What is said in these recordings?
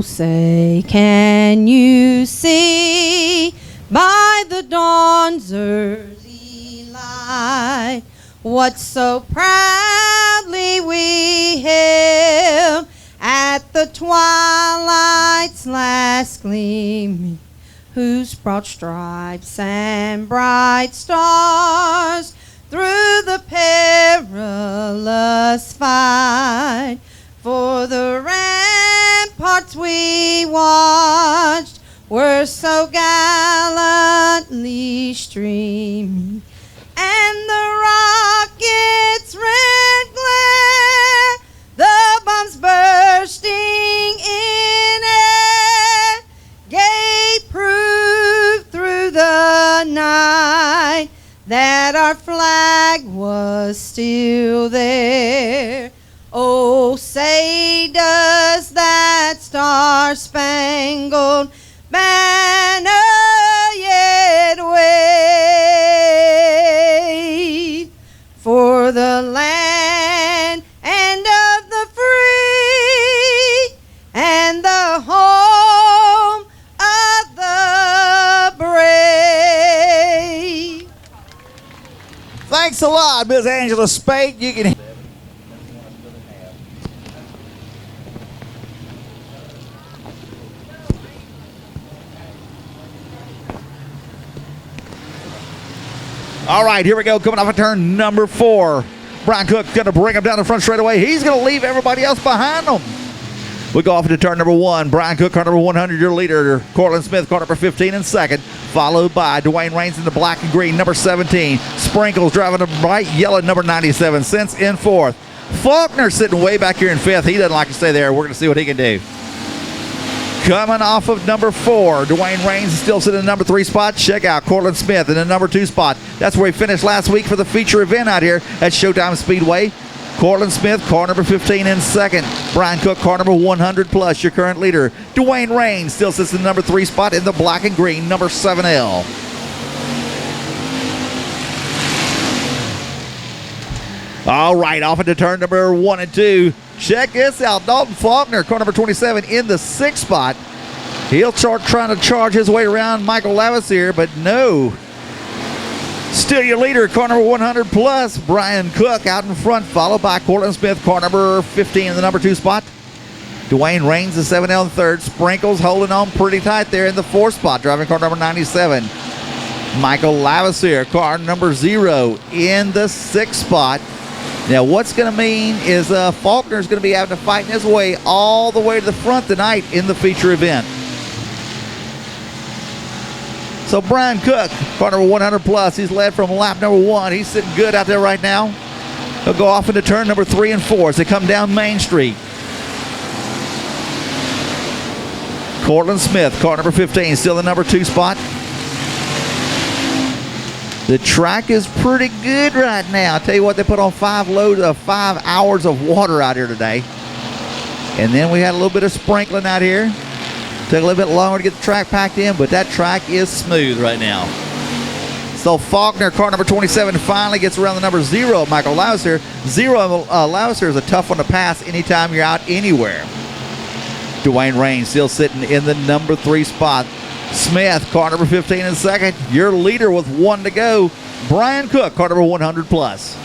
say, can you see by the dawn's early light what so proudly we hailed at the twilight's last gleaming, whose broad stripes and bright stars through the perilous fight for the ramparts we watched were so gallantly streaming, and the rockets' red glare, the bombs bursting in air, gave proof through the night that our flag was still there. Oh, say does that star-spangled banner yet wave for the land and of the free and the home of the brave. Thanks a lot, Miss Angela Spate. You can. All right, here we go. Coming off of turn number 4. Brian Cook going to bring him down the front straightaway. He's going to leave everybody else behind him. We go off into turn number 1. Brian Cook, car number 100, your leader. Cortland Smith, car number 15 in second. Followed by Dwayne Raines in the black and green, number 17. Sprinkles driving the bright yellow, number 97. Cents in fourth. Faulkner sitting way back here in fifth. He doesn't like to stay there. We're going to see what he can do. Coming off of number 4, Dwayne Raines is still sitting in the number 3 spot. Check out Cortland Smith in the number 2 spot. That's where he finished last week for the feature event out here at Showtime Speedway. Cortland Smith, car number 15 in second. Brian Cook, car number 100 plus, your current leader. Dwayne Raines still sits in the number 3 spot in the black and green, number 7L. All right, off into turn number 1 and 2. Check this out. Dalton Faulkner, car number 27 in the 6th spot. He'll start trying to charge his way around Michael Lavasier, but no. Still your leader, car number 100 plus, Brian Cook out in front, followed by Cortland Smith, car number 15 in the number 2 spot. Dwayne Raines, the 7L in third. Sprinkles holding on pretty tight there in the 4th spot, driving car number 97. Michael Lavasier, car number 0 in the 6th spot. Now, what's going to mean is Faulkner's going to be having to fight his way all the way to the front tonight in the feature event. So Brian Cook, car number 100 plus, he's led from lap number 1. He's sitting good out there right now. He'll go off into turn number 3 and 4 as they come down Main Street. Cortland Smith, car number 15, still the number 2 spot. The track is pretty good right now. I'll tell you what, they put on 5 hours of water out here today. And then we had a little bit of sprinkling out here. Took a little bit longer to get the track packed in, but that track is smooth right now. So Faulkner, car number 27, finally gets around the number 0, Michael Lavasier. 0 Lavasier is a tough one to pass anytime you're out anywhere. Dwayne Raines still sitting in the number 3 spot. Smith, car number 15 in second. Your leader with 1 to go. Brian Cook, car number 100 plus.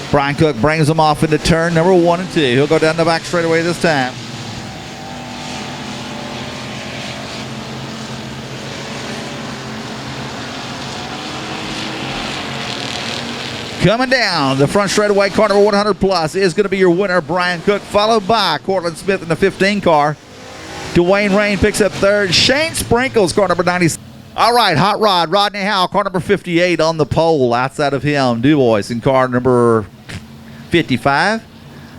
Brian Cook brings them off into turn number 1 and 2. He'll go down the back straightaway this time. Coming down the front straightaway, car number 100 plus is going to be your winner, Brian Cook, followed by Cortland Smith in the 15 car. Dwayne Raines picks up third. Shane Sprinkles, car number 96. All right, Hot Rod, Rodney Howe, car number 58 on the pole. Outside of him, Dubois in car number 55.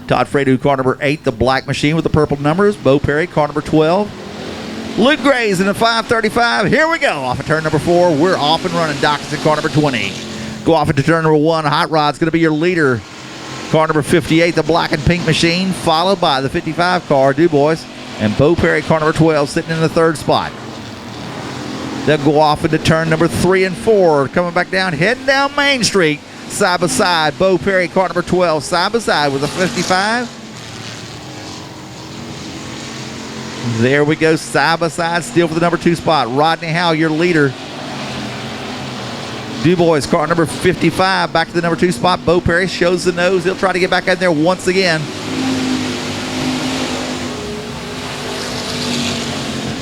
Todd Fredu, car number 8, the black machine with the purple numbers. Bo Perry, car number 12. Luke Grays in the 535. Here we go. Off of turn number 4. We're off and running. Dockets in car number 20. Go off into turn number 1. Hot Rod's going to be your leader. Car number 58, the black and pink machine, followed by the 55 car, Dubois. And Bo Perry, car number 12, sitting in the 3rd spot. They'll go off into turn number 3 and 4. Coming back down, heading down Main Street. Side by side, Bo Perry, car number 12, side by side with the 55. There we go, side by side, still for the number 2 spot. Rodney Howe, your leader. DuBois, car number 55, back to the number 2 spot. Bo Perry shows the nose. He'll try to get back in there once again.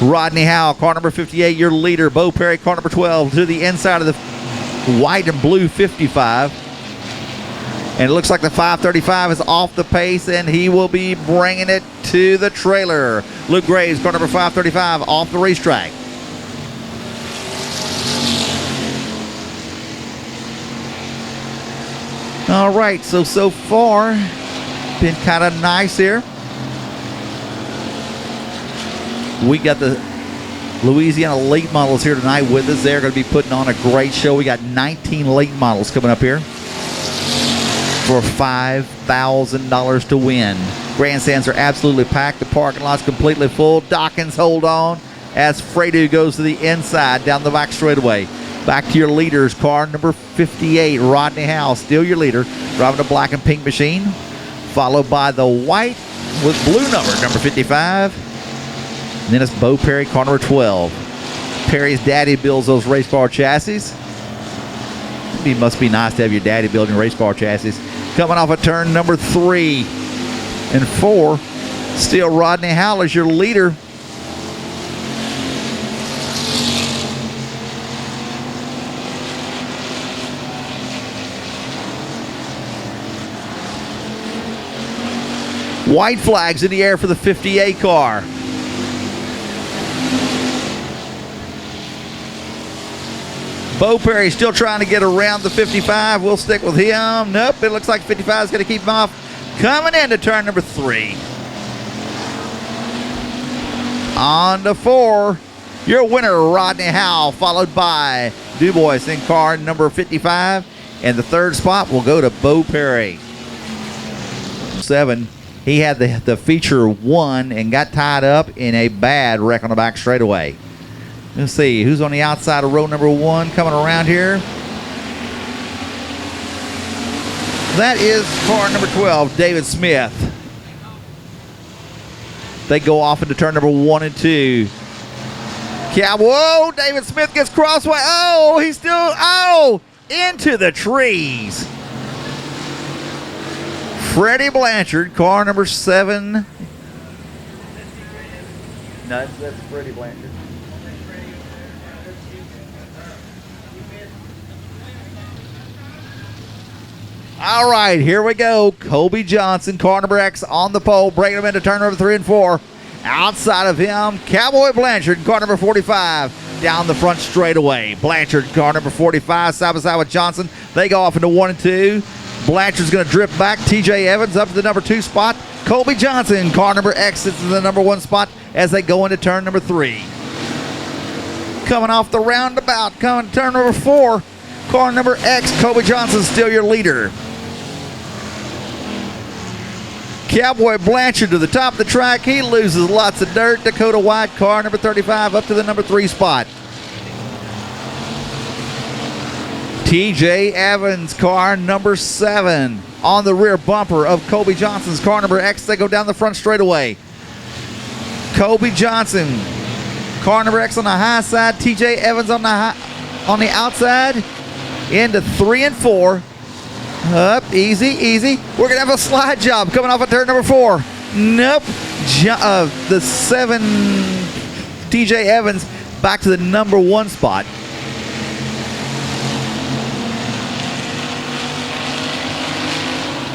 Rodney Howe, car number 58, your leader. Bo Perry, car number 12, to the inside of the white and blue 55. And it looks like the 535 is off the pace, and he will be bringing it to the trailer. Luke Graves, car number 535, off the racetrack. All right, so far, been kind of nice here. We got the Louisiana late models here tonight with us. They're going to be putting on a great show. We got 19 late models coming up here for $5,000 to win. Grandstands are absolutely packed. The parking lot's completely full. Dawkins, hold on as Fredo goes to the inside down the back straightaway. Back to your leaders. Car number 58, Rodney Howe, still your leader, driving the black and pink machine, followed by the white with blue number 55. And then it's Bo Perry, car number 12. Perry's daddy builds those race car chassis. It must be nice to have your daddy building race car chassis. Coming off of turn number 3 and 4, still Rodney Howe is your leader. White flags in the air for the 58 car. Bo Perry still trying to get around the 55. We'll stick with him. Nope, it looks like 55 is going to keep him off. Coming into turn number 3. On to 4. Your winner, Rodney Howe, followed by DuBois in car number 55. And the 3rd spot will go to Bo Perry. 7. He had the feature 1 and got tied up in a bad wreck on the back straightaway. Let's see who's on the outside of row number 1 coming around here. That is car number 12, David Smith. They go off into turn number 1 and 2. Whoa, David Smith gets crossway. Oh, he's still, into the trees. Freddie Blanchard, car number 7. No, that's Freddie Blanchard. All right, here we go. Kobe Johnson, car number X on the pole, breaking him into turn number 3 and 4. Outside of him, Cowboy Blanchard, car number 45, down the front straightaway. Blanchard, car number 45, side by side with Johnson. They go off into 1 and 2. Blanchard's going to drift back. TJ Evans up to the number 2 spot. Kobe Johnson, car number X, sits in the number 1 spot as they go into turn number 3. Coming off the roundabout, coming to turn number 4. Car number X, Kobe Johnson, still your leader. Cowboy Blanchard to the top of the track. He loses lots of dirt. Dakota White, car number 35, up to the number 3 spot. TJ Evans, car number 7, on the rear bumper of Kobe Johnson's car number X. They go down the front straightaway. Kobe Johnson, car number X on the high side. TJ Evans on the outside. Into 3 and 4. Up, easy. We're going to have a slide job coming off of turn number 4. Nope. The 7, TJ Evans, back to the number 1 spot.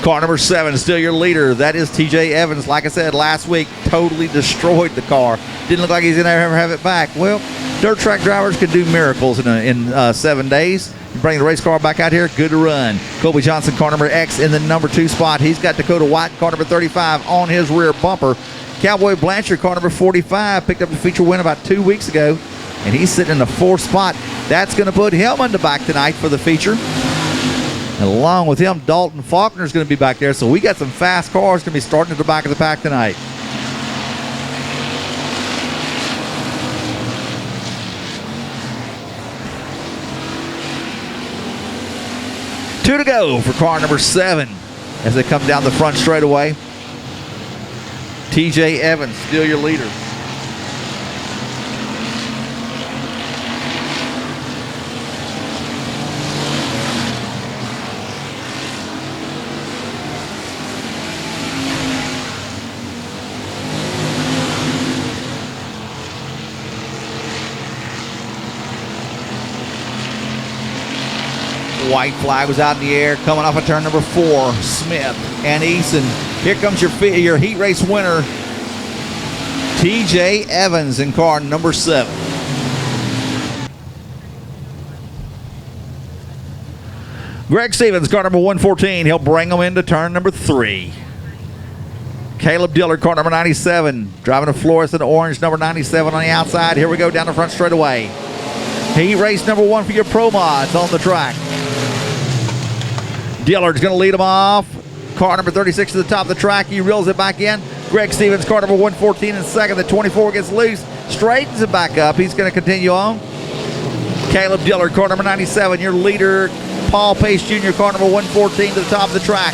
Car number 7, still your leader. That is TJ Evans. Like I said last week, totally destroyed the car. Didn't look like he's going to ever have it back. Well, dirt track drivers can do miracles in 7 days. You bring the race car back out here, good to run. Kobe Johnson, car number X, in the number 2 spot. He's got Dakota White, car number 35, on his rear bumper. Cowboy Blanchard, car number 45, picked up the feature win about 2 weeks ago, and he's sitting in the 4th spot. That's going to put him in the back tonight for the feature. And along with him, Dalton Faulkner is going to be back there. So we got some fast cars going to be starting at the back of the pack tonight. Two to go for car number 7 as they come down the front straightaway. TJ Evans, still your leader. White flag was out in the air. Coming off of turn number 4, Smith and Eason. Here comes your heat race winner, TJ Evans in car number 7. Greg Stevens, car number 114. He'll bring them into turn number 3. Caleb Dillard, car number 97. Driving a fluorescent orange, number 97 on the outside. Here we go down the front straightaway. Heat race number 1 for your Pro Mods on the track. Dillard's going to lead them off. Car number 36 to the top of the track. He reels it back in. Greg Stevens, car number 114 in second. The 24 gets loose. Straightens it back up. He's going to continue on. Caleb Dillard, car number 97. Your leader, Paul Pace Jr., car number 114 to the top of the track.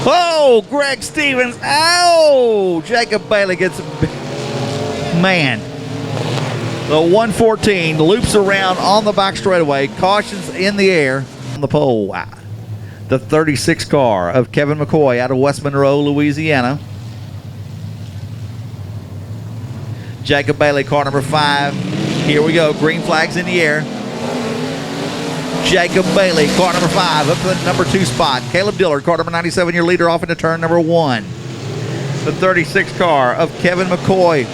Oh, Greg Stevens. Oh, Jacob Bailey gets, man. The 114 loops around on the back straightaway. Cautions in the air on the pole. The 36 car of Kevin McCoy out of West Monroe, Louisiana. Jacob Bailey, car number 5. Here we go. Green flags in the air. Jacob Bailey, car number 5, up to the number 2 spot. Caleb Dillard, car number 97, your leader, off into turn number 1. The 36 car of Kevin McCoy.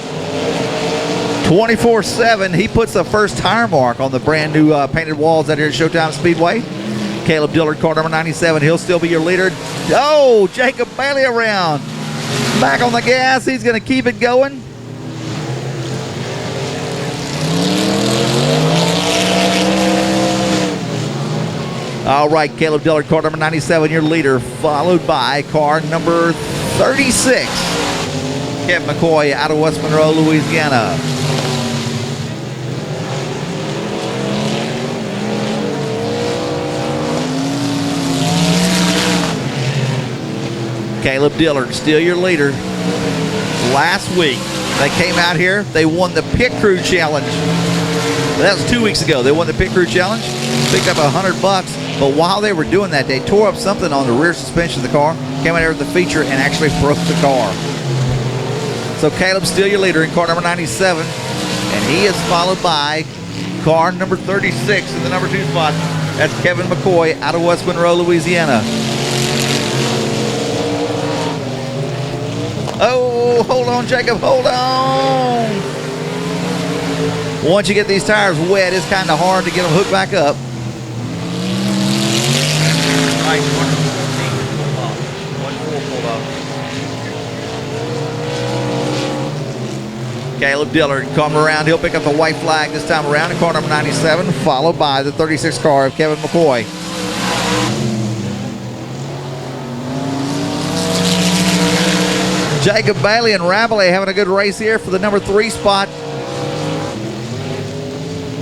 24/7, he puts the first tire mark on the brand new painted walls out here at Showtime Speedway. Caleb Dillard, car number 97, he'll still be your leader. Oh, Jacob Bailey around. Back on the gas, he's going to keep it going. All right, Caleb Dillard, car number 97, your leader, followed by car number 36, Kevin McCoy out of West Monroe, Louisiana. Caleb Dillard, still your leader. Last week, they came out here, they won the Pit Crew Challenge. That was 2 weeks ago. They won the Pit Crew Challenge, picked up $100. But while they were doing that, they tore up something on the rear suspension of the car, came out here with the feature, and actually broke the car. So Caleb's still your leader in car number 97, and he is followed by car number 36 in the number 2 spot. That's Kevin McCoy out of West Monroe, Louisiana. Oh, hold on, Jacob, hold on. Once you get these tires wet, it's kind of hard to get them hooked back up. Caleb Dillard come around. He'll pick up the white flag this time around in car number 97, followed by the 36 car of Kevin McCoy. Jacob Bailey and Rabelais having a good race here for the number 3 spot.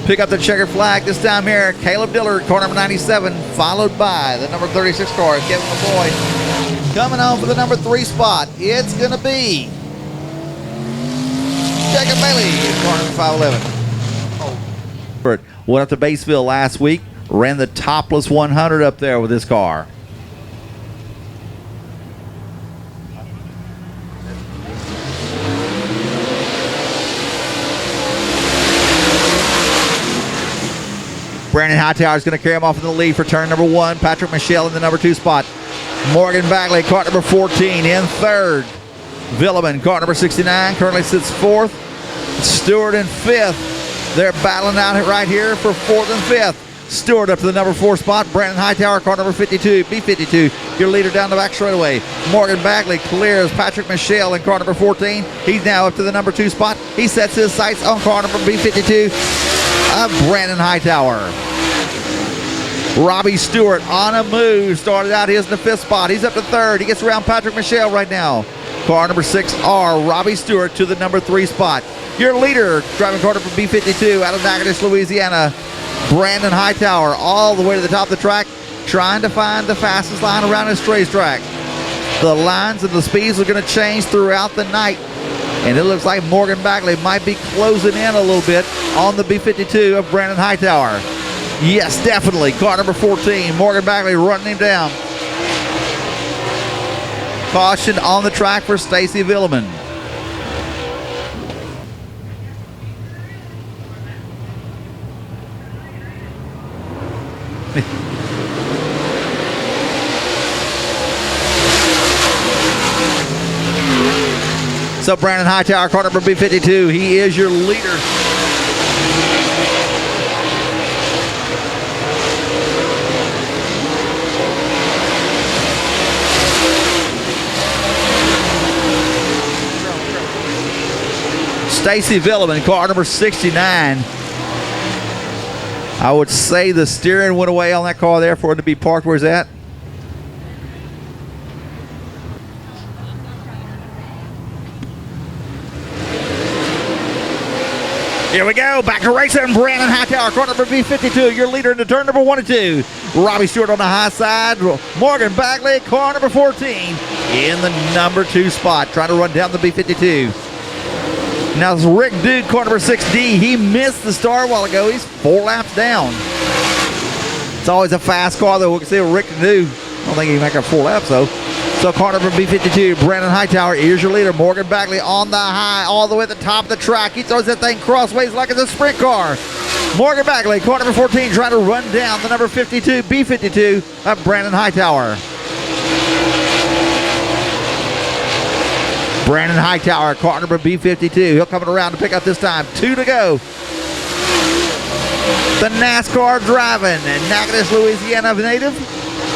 Pick up the checkered flag this time here. Caleb Dillard, car number 97, followed by the number 36 car, Kevin McCoy. Coming on for the number 3 spot, it's going to be Jacob Bailey, car number 511. Went up to Batesville last week, ran the topless 100 up there with this car. Brandon Hightower is going to carry him off in the lead for turn number 1. Patrick Michelle in the number 2 spot. Morgan Bagley, car number 14, in 3rd. Villeman, car number 69, currently sits 4th. Stewart in 5th. They're battling out right here for 4th and 5th. Stewart up to the number 4 spot. Brandon Hightower, car number 52, B52, your leader down the back straightaway. Morgan Bagley clears Patrick Michelle in car number 14. He's now up to the number 2 spot. He sets his sights on car number B52 of Brandon Hightower. Robbie Stewart on a move. Started out his in the 5th spot. He's up to 3rd. He gets around Patrick Michelle right now. Car number 6R, Robbie Stewart to the number 3 spot. Your leader, driving car number B52 out of Natchitoches, Louisiana, Brandon Hightower, all the way to the top of the track, trying to find the fastest line around this racetrack. The lines and the speeds are going to change throughout the night, and it looks like Morgan Bagley might be closing in a little bit on the B52 of Brandon Hightower. Yes, definitely. Car number 14, Morgan Bagley running him down. Caution on the track for Stacy Villeman. So Brandon Hightower, car number B52, he is your leader. Stacy Villeman, car number 69. I would say the steering went away on that car there for it to be parked where it's at. Here we go, back to racing. Brandon Hightower, car number B52, your leader into turn number 1 and 2. Robbie Stewart on the high side. Morgan Bagley, car number 14, in the number 2 spot, trying to run down the B52. Now it's Rick Dude, car number 6D. He missed the start a while ago. He's 4 laps down. It's always a fast car, though. We can see what Rick can do. I don't think he can make up 4 laps, though. So car number B52, Brandon Hightower, here's your leader. Morgan Bagley on the high, all the way at the top of the track. He throws that thing crossways like it's a sprint car. Morgan Bagley, car number 14, trying to run down the number 52, B52 of Brandon Hightower. Brandon Hightower, car number B52. He'll come around to pick up this time. 2 to go. The NASCAR driving and Natchitoches, Louisiana native.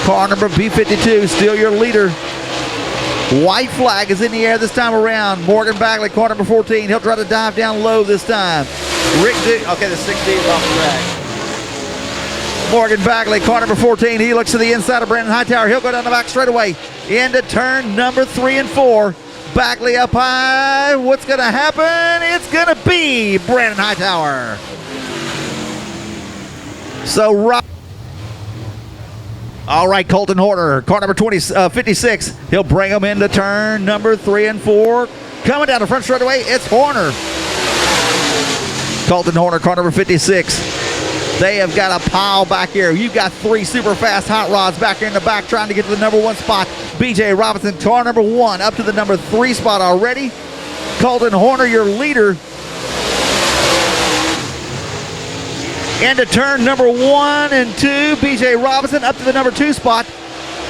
Car number B52, still your leader. White flag is in the air this time around. Morgan Bagley, car number 14. He'll try to dive down low this time. Rick Duke, okay, the 6D is off the track. Morgan Bagley, car number 14. He looks to the inside of Brandon Hightower. He'll go down the back straightaway into turn number 3 and 4. Bagley up high. What's going to happen? It's going to be Brandon Hightower. So, all right, Colton Horner, car number 56. He'll bring him into turn number 3 and 4. Coming down the front straightaway, it's Horner. Colton Horner, car number 56. They have got a pile back here. You've got 3 super fast hot rods back here in the back trying to get to the number 1 spot. BJ Robinson, car number 1, up to the number 3 spot already. Colton Horner, your leader. Into turn number 1 and 2. BJ Robinson up to the number 2 spot.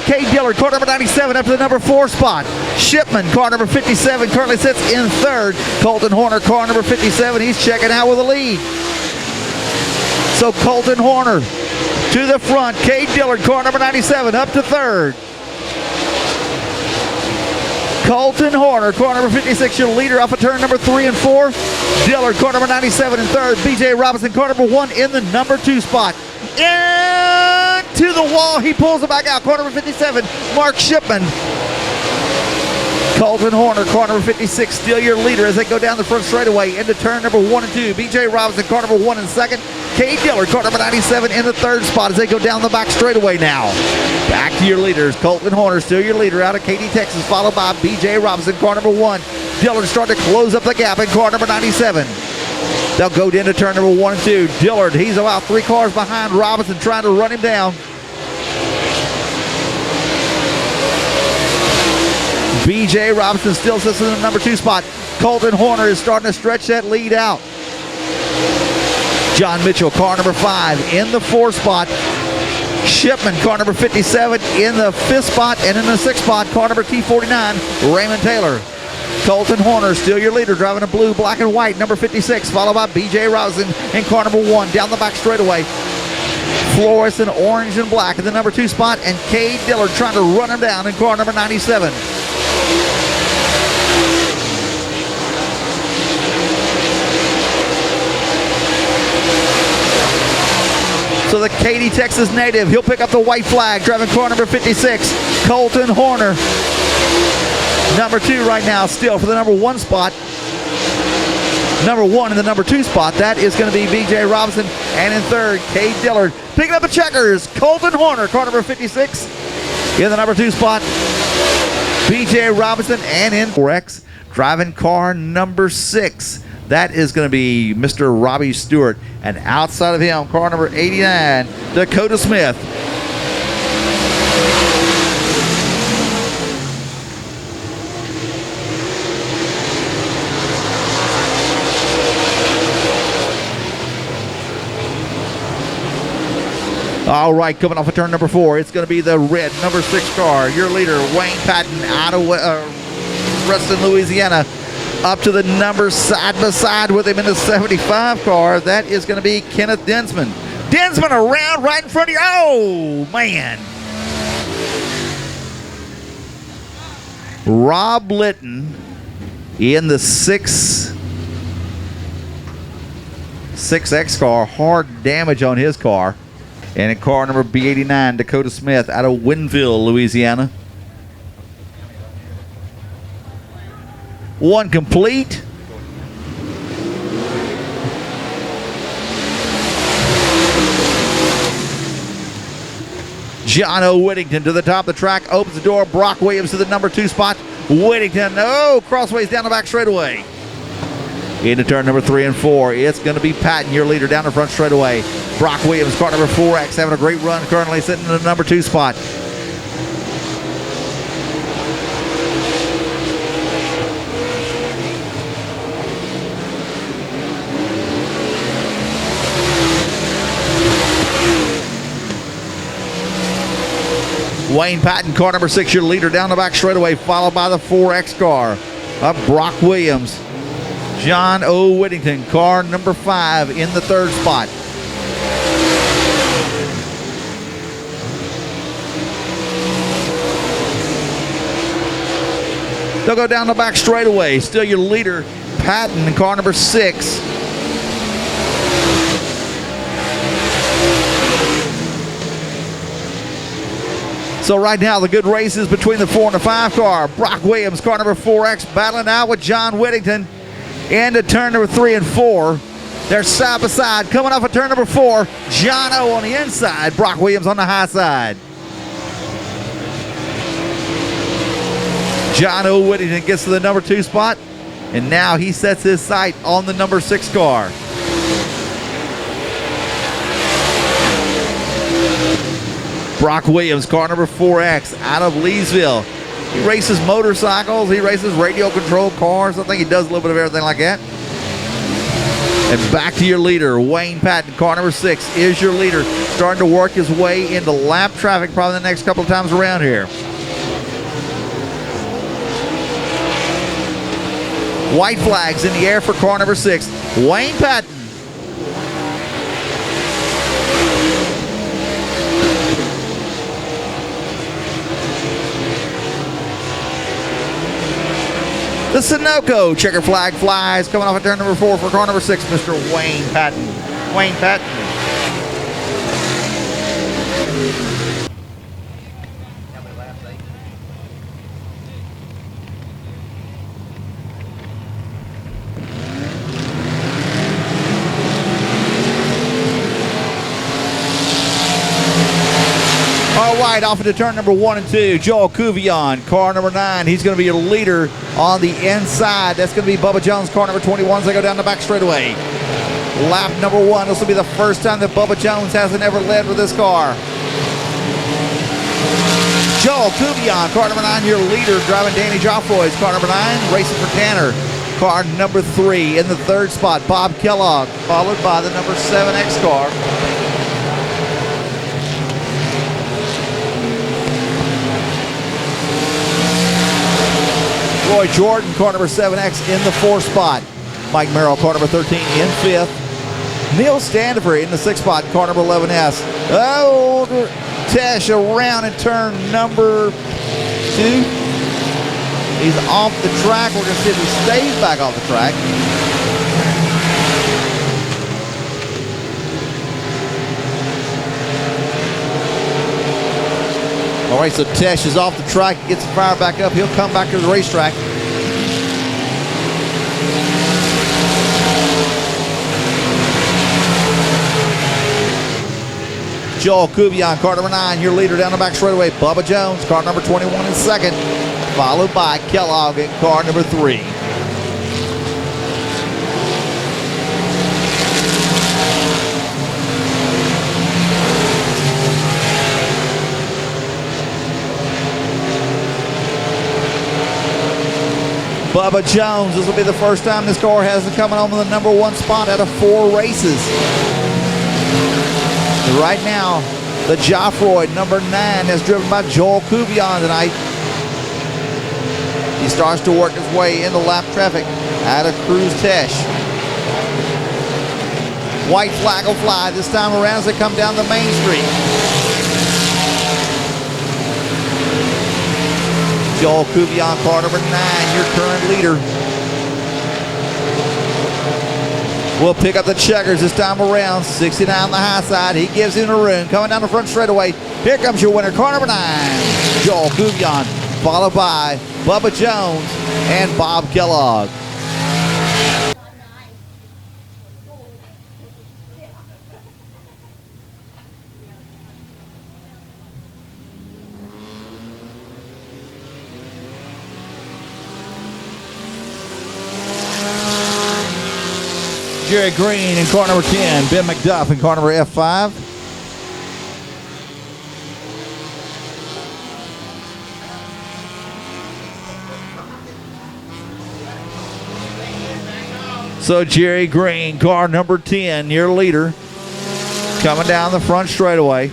Cade Dillard, car number 97, up to the number 4 spot. Shipman, car number 57, currently sits in 3rd. Colton Horner, car number 57, he's checking out with a lead. So Colton Horner to the front. Cade Dillard, car number 97, up to 3rd. Colton Horner, car number 56, your leader off of turn number 3 and 4. Dillard, car number 97 in 3rd. BJ Robinson, car number 1 in the number 2 spot. Into the wall, he pulls it back out. Car number 57, Mark Shipman. Colton Horner, car number 56, still your leader as they go down the front straightaway into turn number 1 and 2. BJ Robinson, car number 1 in 2nd. Cade Dillard, car number 97 in the 3rd spot as they go down the back straightaway now. Back to your leaders. Colton Horner, still your leader out of Katy, Texas, followed by BJ Robinson, car number 1. Dillard starting to close up the gap in car number 97. They'll go into turn number 1 and 2. Dillard, he's about 3 cars behind Robinson, trying to run him down. BJ Robinson still sits in the number 2 spot. Colton Horner is starting to stretch that lead out. John Mitchell, car number 5, in the 4 spot. Shipman, car number 57, in the 5th spot. And in the 6th spot, car number T49, Raymond Taylor. Colton Horner, still your leader, driving a blue, black, and white, number 56, followed by BJ Robinson in car number 1, down the back straightaway. Flores in orange and black in the number 2 spot, and Cade Dillard trying to run him down in car number 97. So the Katy, Texas native, he'll pick up the white flag, driving car number 56, Colton Horner. Number 2 right now still for the number 1 spot. Number 1 in the number 2 spot, that is going to be BJ Robinson. And in 3rd, Cade Dillard. Picking up the checkers, Colton Horner, car number 56. In the number 2 spot, BJ Robinson. And in 4X, driving car number 6. That is going to be Mr. Robbie Stewart. And outside of him, car number 89, Dakota Smith. All right, coming off of turn number 4, it's going to be the red number 6 car. Your leader, Wayne Patton, out of Ruston, Louisiana, up to the number side by side with him in the 75 car. That is going to be Kenneth Densman. Densman around right in front of you. Oh, man. Rob Litton in the 6X car. Hard damage on his car. And in car number B89, Dakota Smith out of Winville, Louisiana. One complete. John O. Whittington to the top of the track, opens the door. Brock Williams to the number 2 spot. Whittington, crossways down the back straightaway. Into turn number 3 and 4, it's going to be Patton, your leader, down the front straightaway. Brock Williams, car number 4X, having a great run, currently sitting in the number 2 spot. Wayne Patton, car number 6, your leader, down the back straightaway, followed by the 4X car. Up Brock Williams. John O. Whittington, car number 5, in the 3rd spot. They'll go down the back straightaway. Still your leader, Patton, car number 6. So right now, the good race is between the 4 and the 5 car. Brock Williams, car number 4X, battling out with John Whittington. Into turn number 3 and 4. They're side by side. Coming off of turn number 4, John O on the inside, Brock Williams on the high side. John O. Whittington gets to the number 2 spot, and now he sets his sight on the number 6 car. Brock Williams, car number 4X, out of Leesville. He races motorcycles, he races radio-controlled cars. I think he does a little bit of everything like that. And back to your leader, Wayne Patton, car number 6 is your leader. Starting to work his way into lap traffic probably the next couple of times around here. White flags in the air for car number 6, Wayne Patton. The Sunoco checker flag flies, coming off at turn number 4 for car number 6, Mr. Wayne Patton. Wayne Patton. All right, off into turn number 1 and 2. Joel Cuvion, car number 9. He's going to be your leader on the inside. That's going to be Bubba Jones, car number 21, as they go down the back straightaway. Lap number 1. This will be the first time that Bubba Jones hasn't ever led with this car. Joel Cuvion, car number 9, your leader, driving Danny Joffroy's car number 9, racing for Tanner. Car number 3 in the 3rd spot, Bob Kellogg, followed by the number 7X car. Roy Jordan, car number 7X in the 4th spot. Mike Merrill, car number 13 in 5th. Neil Standifer in the 6th spot, car number 11S. Oh, Tesh around in turn number 2. He's off the track. We're going to see if he stays back off the track. All right, so Tesh is off the track, gets the fire back up. He'll come back to the racetrack. Joel Cuvion, car number 9, your leader down the back straightaway. Bubba Jones, car number 21 in 2nd, followed by Kellogg in car number 3. Bubba Jones, this will be the first time this car hasn't come on the number 1 spot out of 4 races. Right now, The Joffroy, number 9, is driven by Joel Cuvion tonight. He starts to work his way into lap traffic out of Cruz Tesh. White flag will fly this time around as they come down the main street. Joel Cuvion, car number 9, your current leader. We'll pick up the checkers this time around. 69 on the high side. He gives him the room. Coming down the front straightaway. Here comes your winner, car number 9, Joel Cuvion, followed by Bubba Jones and Bob Kellogg. Jerry Green in car number 10, Ben McDuff in car number F5. So Jerry Green, car number 10, your leader, coming down the front straightaway.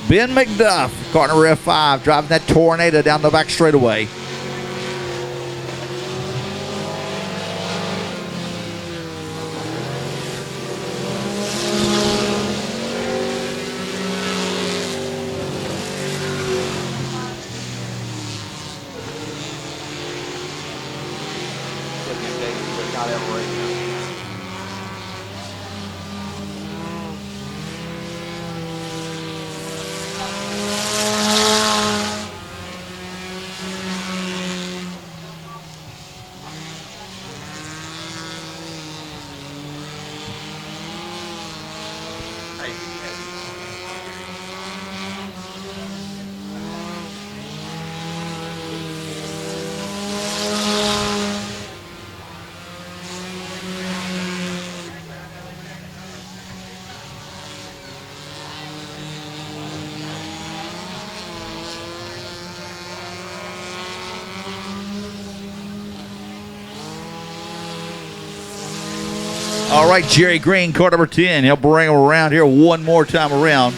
Ben McDuff, car number F5, driving that Tornado down the back straightaway. All right, Jerry Green, car number 10. He'll bring him around here one more time around.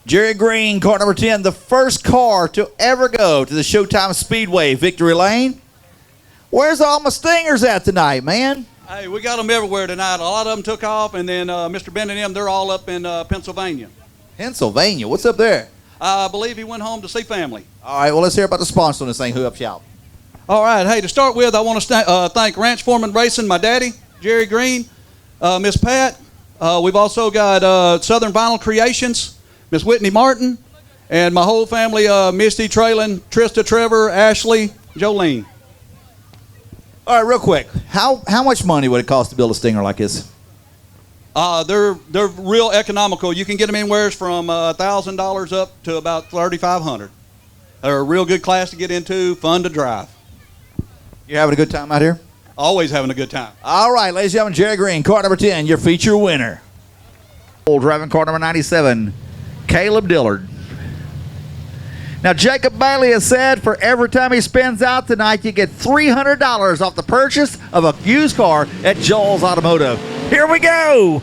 Jerry Green, car number 10, the first car to ever go to the Showtime Speedway victory lane. Where's all my stingers at tonight, man? Hey, we got them everywhere tonight. A lot of them took off, and then Mr. Ben and them, they're all up in Pennsylvania. Pennsylvania? What's up there? I believe he went home to see family. All right, well, let's hear about the sponsor on this thing. Who helps you out? All right, hey, to start with, I want to thank Ranch Foreman Racing, my daddy, Jerry Green, Miss Pat. We've also got Southern Vinyl Creations, Miss Whitney Martin, and my whole family, Misty, Traylon, Trista, Trevor, Ashley, Jolene. All right, real quick. How much money would it cost to build a Stinger like this? They're real economical. You can get them anywhere from $1,000 up to about $3,500. They're a real good class to get into, fun to drive. You having a good time out here? Always having a good time. All right, ladies and gentlemen, Jerry Green, car number 10, your feature winner. Driving car number 97, Caleb Dillard. Now, Jacob Bailey has said for every time he spends out tonight, you get $300 off the purchase of a used car at Joel's Automotive. Here we go.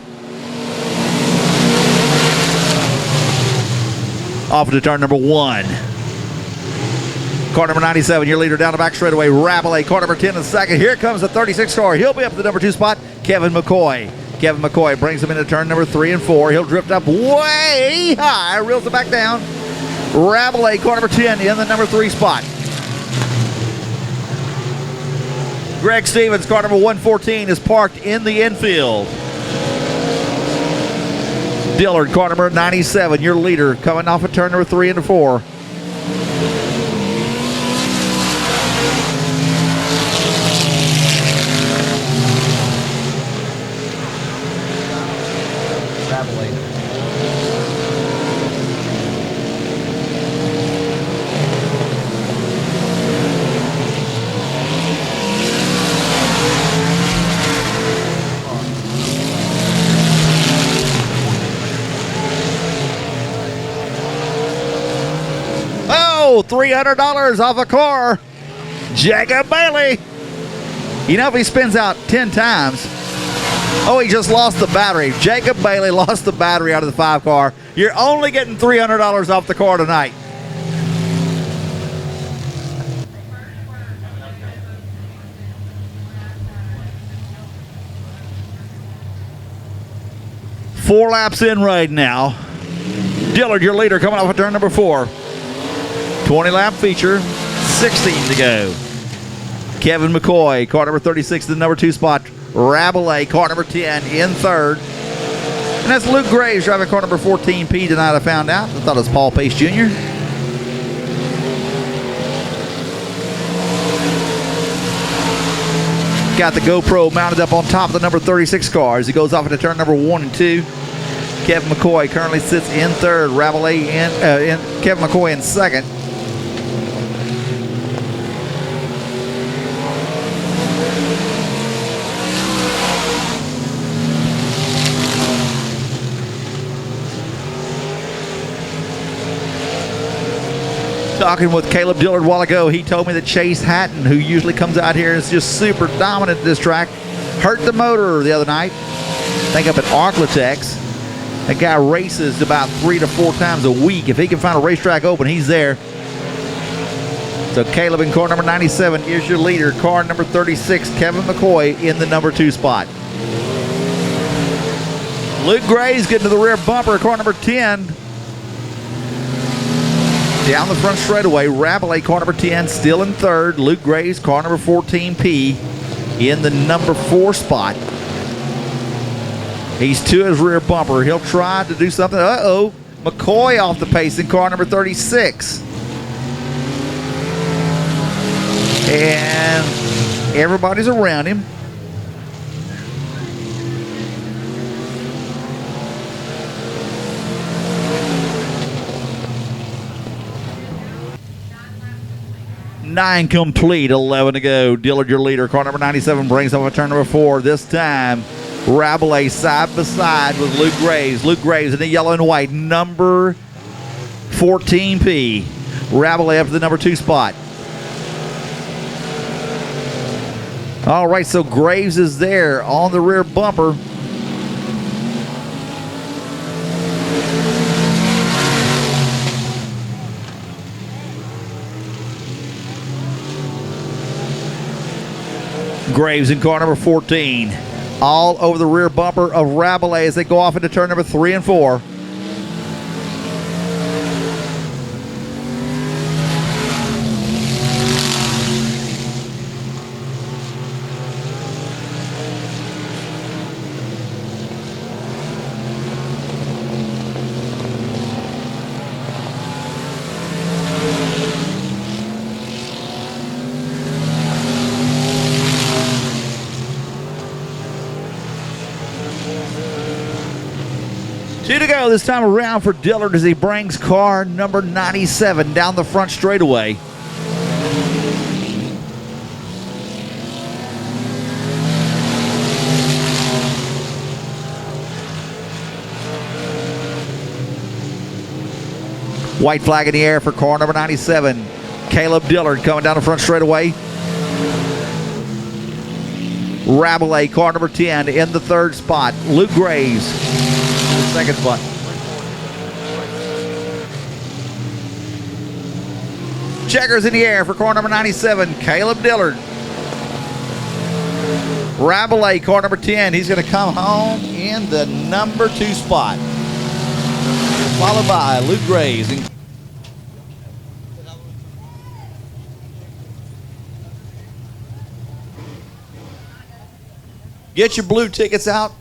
Off to turn number 1. Car number 97, your leader down the back straightaway, Rabelais. Car number 10 in second. Here comes the 36 car. He'll be up to the number 2 spot, Kevin McCoy. Kevin McCoy brings him into turn number 3 and 4. He'll drift up way high, reels it back down. Rabelais, car number 10, in the number 3 spot. Greg Stevens, car number 114, is parked in the infield. Dillard, car number 97, your leader, coming off of turn number 3 and 4. $300 off a car. Jacob Bailey. You know, if he spins out 10 times. Oh, he just lost the battery. Jacob Bailey lost the battery out of the 5 car. You're only getting $300 off the car tonight. Four laps in right now. Dillard, your leader, coming off of turn number 4. 20-lap feature, 16 to go. Kevin McCoy, car number 36, the number 2 spot. Rabelais, car number 10, in 3rd. And that's Luke Graves driving car number 14P tonight, I found out. I thought it was Paul Pace Jr. Got the GoPro mounted up on top of the number 36 car as he goes off into turn number 1 and 2. Kevin McCoy currently sits in 3rd. Rabelais in Kevin McCoy in 2nd. Talking with Caleb Dillard a while ago, he told me that Chase Hatton, who usually comes out here and is just super dominant at this track, hurt the motor the other night. I think up at Arklatex. That guy races about 3 to 4 times a week. If he can find a racetrack open, he's there. So Caleb in car number 97 is your leader. Car number 36, Kevin McCoy, in the number 2 spot. Luke Gray's getting to the rear bumper, car number 10. Down the front straightaway, Rabelais, car number 10, still in 3rd. Luke Gray's car number 14P in the number 4 spot. He's to his rear bumper. He'll try to do something. Uh-oh. McCoy off the pace in car number 36. And everybody's around him. Nine complete, 11 to go. Dillard, your leader. Car number 97 brings up a turn number 4. This time, Rabelais side by side with Luke Graves. Luke Graves in the yellow and white, number 14P. Rabelais up to the number 2 spot. All right, so Graves is there on the rear bumper. Graves in car number 14. All over the rear bumper of Rabelais as they go off into turn number 3 and 4. Two to go this time around for Dillard as he brings car number 97 down the front straightaway. White flag in the air for car number 97. Caleb Dillard coming down the front straightaway. Rabelais, car number 10, in the 3rd spot. Luke Graves, in the 2nd spot. Checkers in the air for car number 97, Caleb Dillard. Rabelais, car number 10, he's going to come home in the number 2 spot. Followed by Luke Graves. Get your blue tickets out.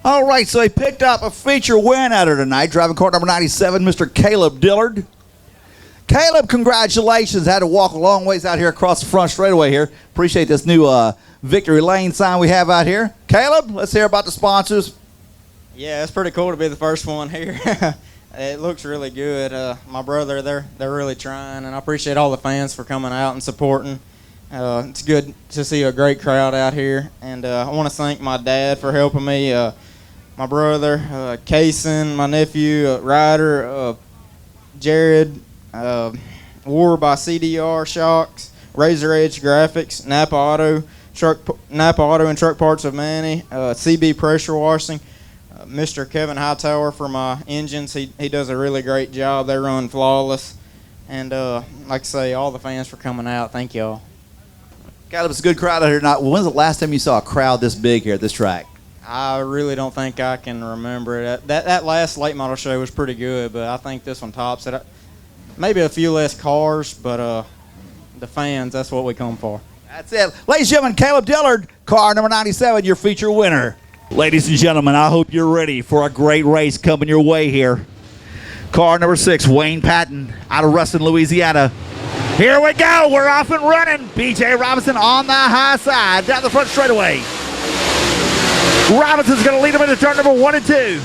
All right, so he picked up a feature win out of tonight, driving car number 97, Mr. Caleb Dillard. Caleb, congratulations. Had to walk a long ways out here across the front straightaway here. Appreciate this new Victory Lane sign we have out here. Caleb, let's hear about the sponsors. Yeah, it's pretty cool to be the first one here. It looks really good. My brother, they're really trying, and I appreciate all the fans for coming out and supporting. It's good to see a great crowd out here, and I want to thank my dad for helping me, my brother, Kaysen, my nephew, Ryder, Jared, War by CDR Shocks, Razor Edge Graphics, Napa Auto and Truck Parts of Manny, CB Pressure Washing, Mr. Kevin Hightower for my engines. He does a really great job. They run flawless. And like I say, all the fans for coming out. Thank y'all. Caleb, it's a good crowd out here tonight. When's the last time you saw a crowd this big here at this track? I really don't think I can remember it. That last late model show was pretty good, but I think this one tops it. Maybe a few less cars, but the fans, that's what we come for. That's it. Ladies and gentlemen, Caleb Dillard, car number 97, your feature winner. Ladies and gentlemen, I hope you're ready for a great race coming your way here. Car number 6, Wayne Patton, out of Ruston, Louisiana. Here we go. We're off and running. B.J. Robinson on the high side, down the front straightaway. Robinson's going to lead him into turn number 1 and 2.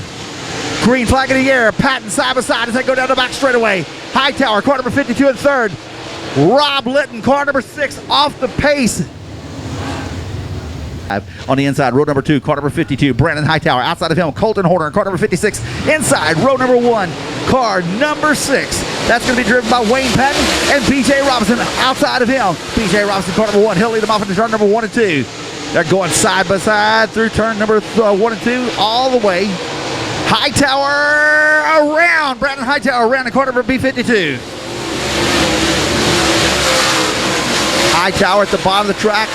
Green flag in the air. Patton side by side as they go down the back straightaway. Hightower, car number 52 in third. Rob Litton, car number 6, off the pace. On the inside, row number 2, car number 52, Brandon Hightower. Outside of him, Colton Horner, car number 56. Inside, row number 1, car number 6. That's going to be driven by Wayne Patton and B.J. Robinson. Outside of him, B.J. Robinson, car number 1. He'll lead them off into turn number 1 and 2. They're going side by side through turn number 1 and 2, all the way. Hightower around, Brandon Hightower around the car number B52. Hightower at the bottom of the track.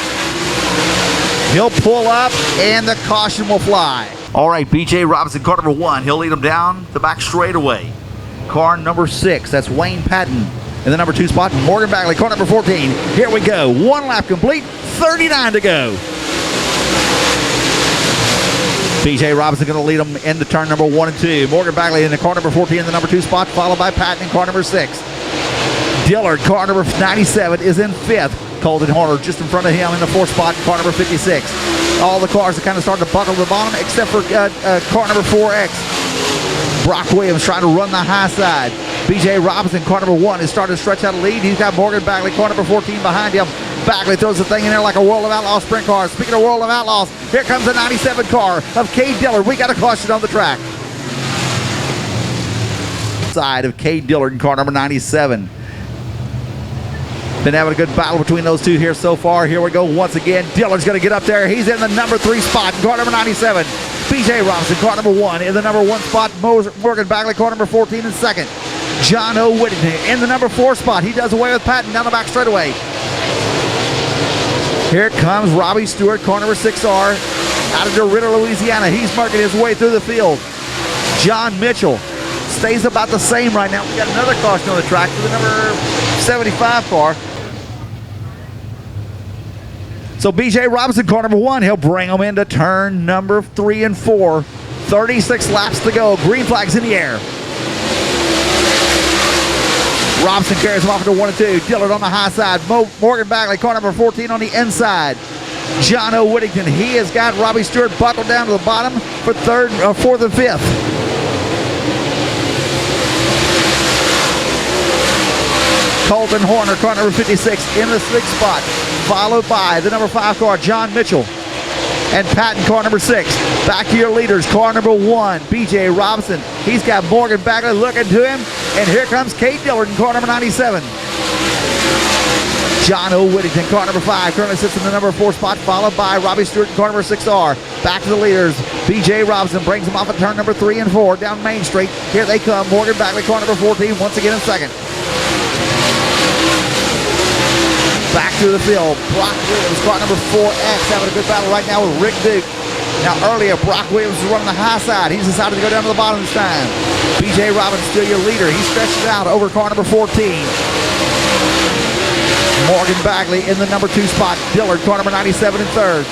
He'll pull up, and the caution will fly. All right, B.J. Robinson, car number 1. He'll lead him down the back straightaway. Car number 6, that's Wayne Patton. In the number 2 spot, Morgan Bagley, car number 14. Here we go. 1 lap complete, 39 to go. B.J. Robinson going to lead him into turn number 1 and 2. Morgan Bagley in the car number 14 in the number 2 spot, followed by Patton in car number 6. Dillard, car number 97, is in 5th. Colton Horner just in front of him in the 4th spot, car number 56. All the cars are kind of starting to buckle to the bottom, except for car number 4X. Brock Williams trying to run the high side. B.J. Robinson, car number 1, is starting to stretch out a lead. He's got Morgan Bagley, car number 14, behind him. Bagley throws the thing in there like a World of Outlaws sprint car. Speaking of World of Outlaws, here comes the 97 car of Cade Dillard. We got a caution on the track. Side of Cade Dillard in car number 97. Been having a good battle between those two here so far. Here we go once again. Dillard's going to get up there. He's in the number 3 spot in car number 97. B.J. Robinson, car number 1, in the number 1 spot. Morgan Bagley, car number 14 in 2nd. John O. Whittington in the number 4 spot. He does away with Patton down the back straightaway. Here comes Robbie Stewart, car number 6R, out of DeRidder, Louisiana. He's marking his way through the field. John Mitchell stays about the same right now. We got another caution on the track for the number 75 car. So B.J. Robinson, car number 1, he'll bring him into turn number 3 and 4. 36 laps to go. Green flags in the air. Robinson carries him off into 1 and 2. Dillard on the high side. Morgan Bagley, car number 14 on the inside. John O. Whittington, he has got Robbie Stewart buckled down to the bottom for 4th and 5th. Colton Horner, car number 56, in the 6th spot, followed by the number 5 car, John Mitchell, and Patton, car number 6. Back to your leaders, car number 1, B.J. Robinson. He's got Morgan Bagley looking to him, and here comes Cade Dillard in car number 97. John O. Whittington, car number 5, currently sits in the number 4 spot, followed by Robbie Stewart in car number 6R. Back to the leaders. B.J. Robinson brings them off at turn number 3 and 4 down Main Street. Here they come. Morgan Bagley, car number 14, once again in second. Back to the field. Brock Williams, car number 4X, having a good battle right now with Rick Duke. Now earlier, Brock Williams is running the high side. He's decided to go down to the bottom this time. B.J. Robinson still your leader. He stretches out over car number 14. Morgan Bagley in the number 2 spot. Dillard, car number 97 in third.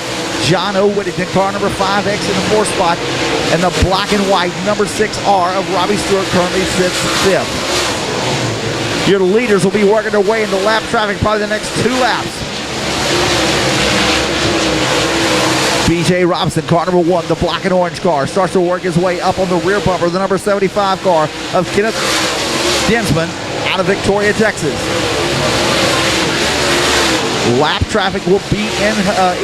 John O. Whittington, car number 5X in the 4th spot. And the black and white number 6R of Robbie Stewart currently sits 5th. Your leaders will be working their way into lap traffic probably the next 2 laps. B.J. Robinson, car number 1, the black and orange car, starts to work his way up on the rear bumper, the number 75 car of Kenneth Dinsman out of Victoria, Texas. Lap traffic will be in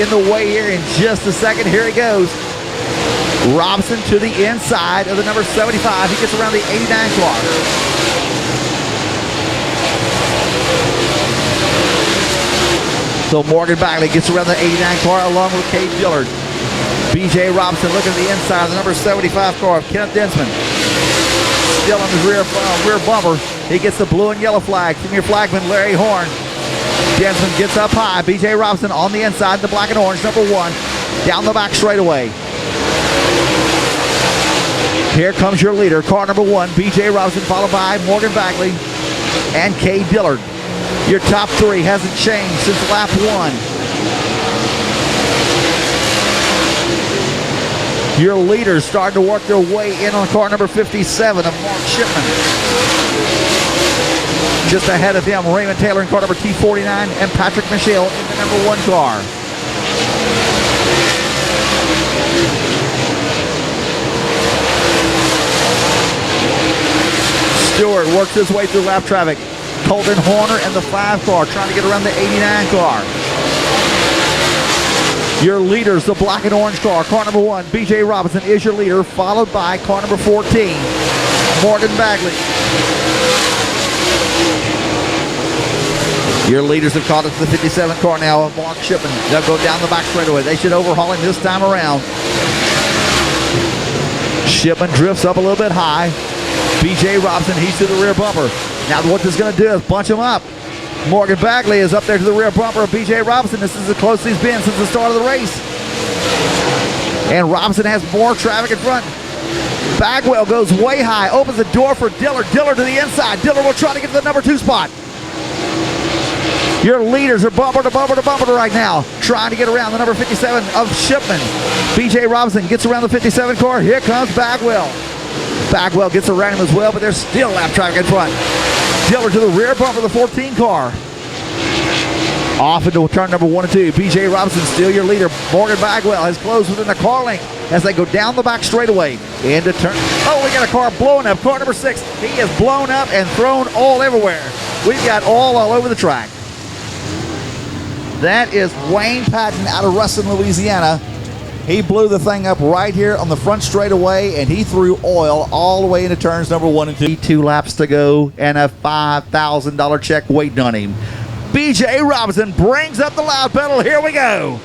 the way here in just a second. Here he goes. Robinson to the inside of the number 75. He gets around the 89 car. So Morgan Bagley gets around the 89 car along with Cade Dillard. B.J. Robinson looking at the inside of the number 75 car of Kenneth Dinsman. Still on his rear bumper. He gets the blue and yellow flag from your flagman, Larry Horn. Dinsman gets up high. B.J. Robinson on the inside, the black and orange, number 1. Down the back straightaway. Here comes your leader, car number 1, B.J. Robinson, followed by Morgan Bagley and Cade Dillard. Your top 3 hasn't changed since lap 1. Your leaders starting to work their way in on car number 57 of Mark Shipman. Just ahead of him, Raymond Taylor in car number T49 and Patrick Michelle in the number 1 car. Stewart works his way through lap traffic. Colton Horner and the 5 car trying to get around the 89 car. Your leaders, the black and orange car number 1, B.J. Robinson is your leader, followed by car number 14, Morgan Bagley. Your leaders have caught up to the 57 car now of Mark Shipman. They'll go down the back straightaway. They should overhaul him this time around. Shipman drifts up a little bit high. B.J. Robinson, he's to the rear bumper. Now what this is going to do is bunch him up. Morgan Bagley is up there to the rear bumper of B.J. Robinson. This is the closest he's been since the start of the race. And Robinson has more traffic in front. Bagwell goes way high, opens the door for Dillard. Dillard to the inside. Dillard will try to get to the number 2 spot. Your leaders are bumper to bumper to bumper right now, trying to get around the number 57 of Shipman. B.J. Robinson gets around the 57 car. Here comes Bagwell. Bagwell gets around him as well, but there's still lap traffic in front. Dillard to the rear bumper of the 14 car. Off into turn number 1 and 2. B.J. Robinson still your leader. Morgan Bagwell has closed within the car length as they go down the back straightaway into turn. Oh, we got a car blowing up. Car number 6. He is blown up and thrown all everywhere. We've got all over the track. That is Wayne Patton out of Ruston, Louisiana. He blew the thing up right here on the front straightaway, and he threw oil all the way into turns number 1 and 2. 2 laps to go, and a $5,000 check waiting on him. B.J. Robinson brings up the loud pedal. Here we go.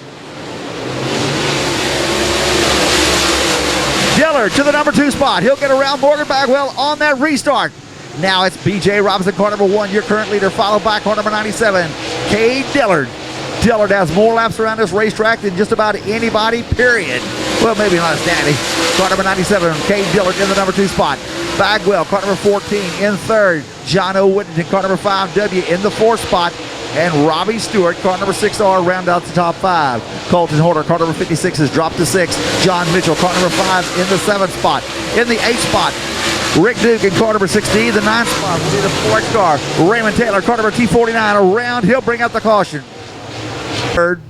Dillard to the number 2 spot. He'll get around Morgan Bagwell on that restart. Now it's B.J. Robinson, car number 1, your current leader, followed by car number 97, Cade Dillard. Dillard has more laps around this racetrack than just about anybody, period. Well, maybe not his daddy. Car number 97, Cade Dillard in the number 2 spot. Bagwell, car number 14 in third. John O. Whittington, car number 5W in the 4th spot. And Robbie Stewart, car number 6R, round out the top 5. Colton Horner, car number 56 has dropped to 6. John Mitchell, car number 5 in the 7th spot. In the 8th spot, Rick Duke in car number 60. The 9th spot will be the 4th car. Raymond Taylor, car number T49 around. He'll bring out the caution. Third,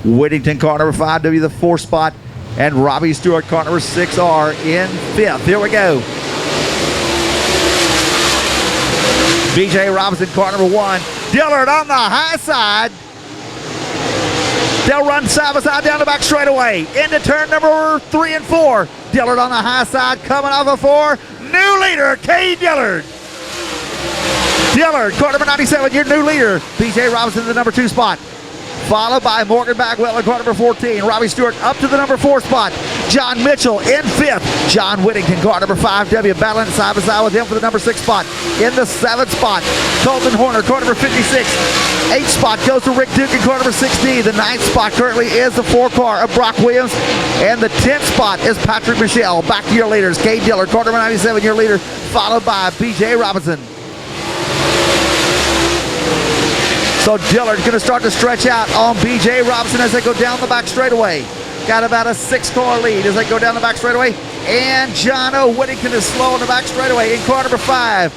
Whittington, car number 5W, the 4th spot, and Robbie Stewart, car number 6R in 5th. Here we go. B.J. Robinson, car number 1. Dillard on the high side. They'll run side by side down the back straightaway into turn number 3 and 4. Dillard on the high side coming off of 4. New leader, Cade Dillard. Dillard, car number 97, your new leader. BJ Robinson in the number 2 spot. Followed by Morgan Bagwell in car number 14. Robbie Stewart up to the number 4 spot. John Mitchell in 5th. John Whittington, car number 5W, battling side by side with him for the number 6 spot. In the 7th spot, Colton Horner, car number 56. 8th spot goes to Rick Duke in car number 6D. The 9th spot currently is the 4 car of Brock Williams. And the 10th spot is Patrick Michelle. Back to your leaders. Cade Dillard, car number 97, your leader, followed by BJ Robinson. So Dillard's going to start to stretch out on B.J. Robinson as they go down the back straightaway. Got about a 6-car lead as they go down the back straightaway. And John O. Whittington is slow on the back straightaway in car number 5.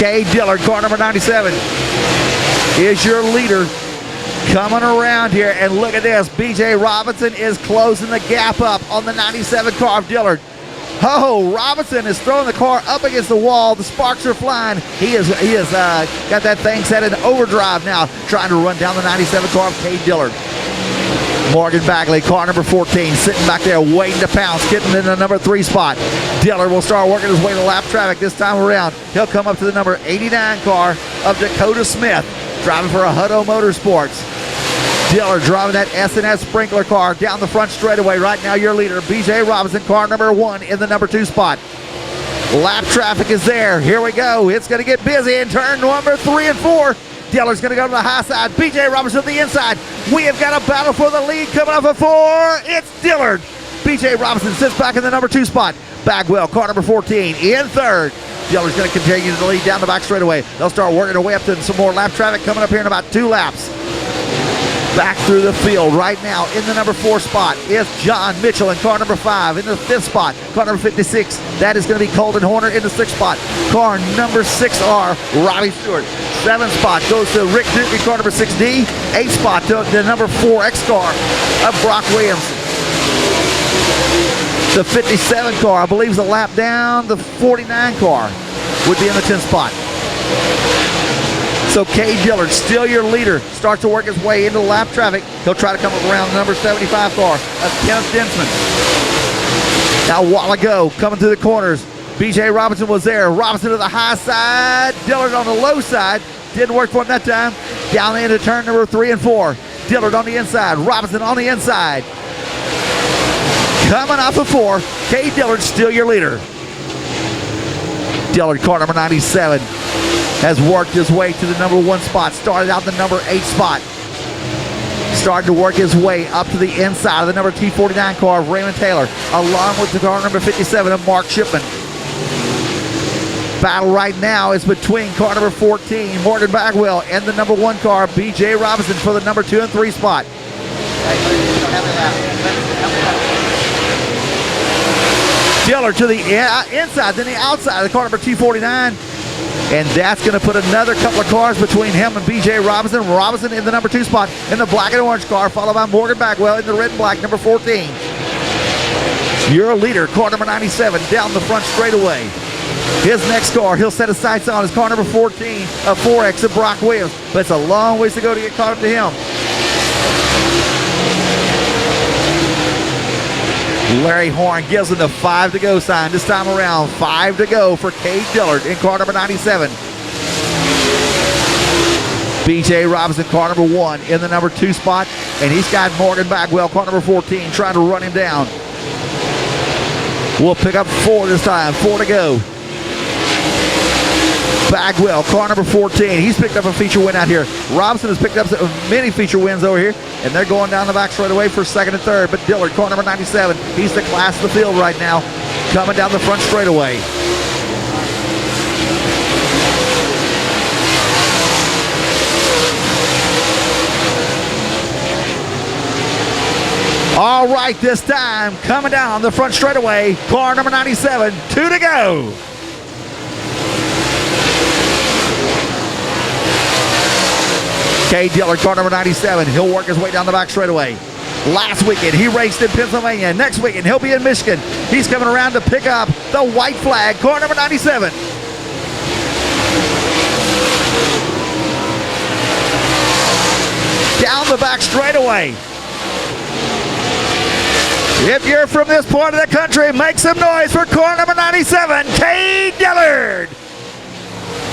K. Dillard, car number 97, is your leader coming around here. And look at this. B.J. Robinson is closing the gap up on the 97 car of Dillard. Oh, Robinson is throwing the car up against the wall. The sparks are flying. He has got that thing set in overdrive now, trying to run down the 97 car of Cade Dillard. Morgan Bagley, car number 14, sitting back there waiting to pounce, getting in the number 3 spot. Dillard will start working his way to lap traffic this time around. He'll come up to the number 89 car of Dakota Smith, driving for a Hutto Motorsports. Dillard driving that S&S sprinkler car down the front straightaway. Right now your leader, B.J. Robinson, car number 1 in the number 2 spot. Lap traffic is there. Here we go. It's going to get busy in turn number 3 and 4. Dillard's going to go to the high side. B.J. Robinson to the inside. We have got a battle for the lead coming off of 4. It's Dillard. B.J. Robinson sits back in the number 2 spot. Bagwell, car number 14, in 3rd. Dillard's going to continue to lead down the back straightaway. They'll start working their way up to some more lap traffic coming up here in about 2 laps. Back through the field right now in the number 4 spot is John Mitchell in car number 5. In the 5th spot, car number 56, that is going to be Colton Horner in the 6th spot. Car number 6R, Robbie Stewart. 7th spot goes to Rick Duke in car number 6D. 8th spot to the number 4X car of Brock Williams. The 57 car, I believe, is a lap down. The 49 car would be in the 10th spot. So Cade Dillard, still your leader, starts to work his way into the lap traffic. He'll try to come up around the number 75 car of Kenneth Densman. Now a while ago, coming through the corners, B.J. Robinson was there. Robinson to the high side, Dillard on the low side. Didn't work for him that time. Down into turn number 3 and 4. Dillard on the inside, Robinson on the inside. Coming off of 4, Cade Dillard, still your leader. Dillard, car number 97. Has worked his way to the number 1 spot. Started out the number 8 spot. Started to work his way up to the inside of the number T49 car of Raymond Taylor, along with the car number 57 of Mark Shipman. Battle right now is between car number 14, Morgan Bagwell, and the number 1 car, B.J. Robinson, for the number 2 and 3 spot. Dillard to the inside, then the outside of the car number T49. And that's going to put another couple of cars between him and B.J. Robinson. Robinson in the number 2 spot in the black and orange car, followed by Morgan Bagwell in the red and black, number 14. Your leader, car number 97, down the front straightaway. His next car, he'll set his sights on, is car number 14 of 4X of Brock Williams. But it's a long ways to go to get caught up to him. Larry Horn gives him the 5 to go sign this time around. 5 to go for Cade Dillard in car number 97. B.J. Robinson, car number 1 in the number 2 spot. And he's got Morgan Bagwell, car number 14, trying to run him down. We'll pick up 4 this time. 4 to go. Bagwell, car number 14. He's picked up a feature win out here. Robinson has picked up many feature wins over here, and they're going down the back straightaway for 2nd and 3rd. But Dillard, car number 97, he's the class of the field right now, coming down the front straightaway. All right, this time, coming down the front straightaway, car number 97, 2 to go. Cade Dillard, car number 97. He'll work his way down the back straightaway. Last weekend, he raced in Pennsylvania. Next weekend, he'll be in Michigan. He's coming around to pick up the white flag, car number 97. Down the back straightaway. If you're from this part of the country, make some noise for car number 97, Cade Dillard.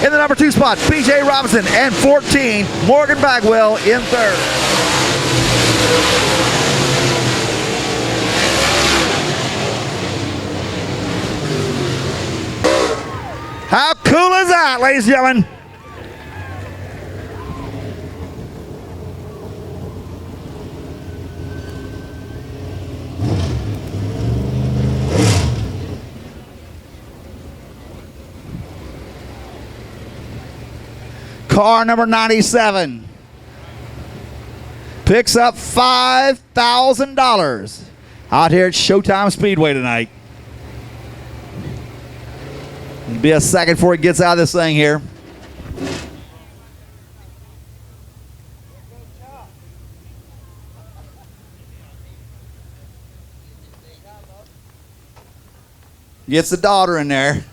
In the number 2 spot, B.J. Robinson, and 14, Morgan Bagwell in third. How cool is that, ladies and gentlemen? Car number 97 picks up $5,000 out here at Showtime Speedway tonight. It'll be a second before he gets out of this thing here. Gets the daughter in there.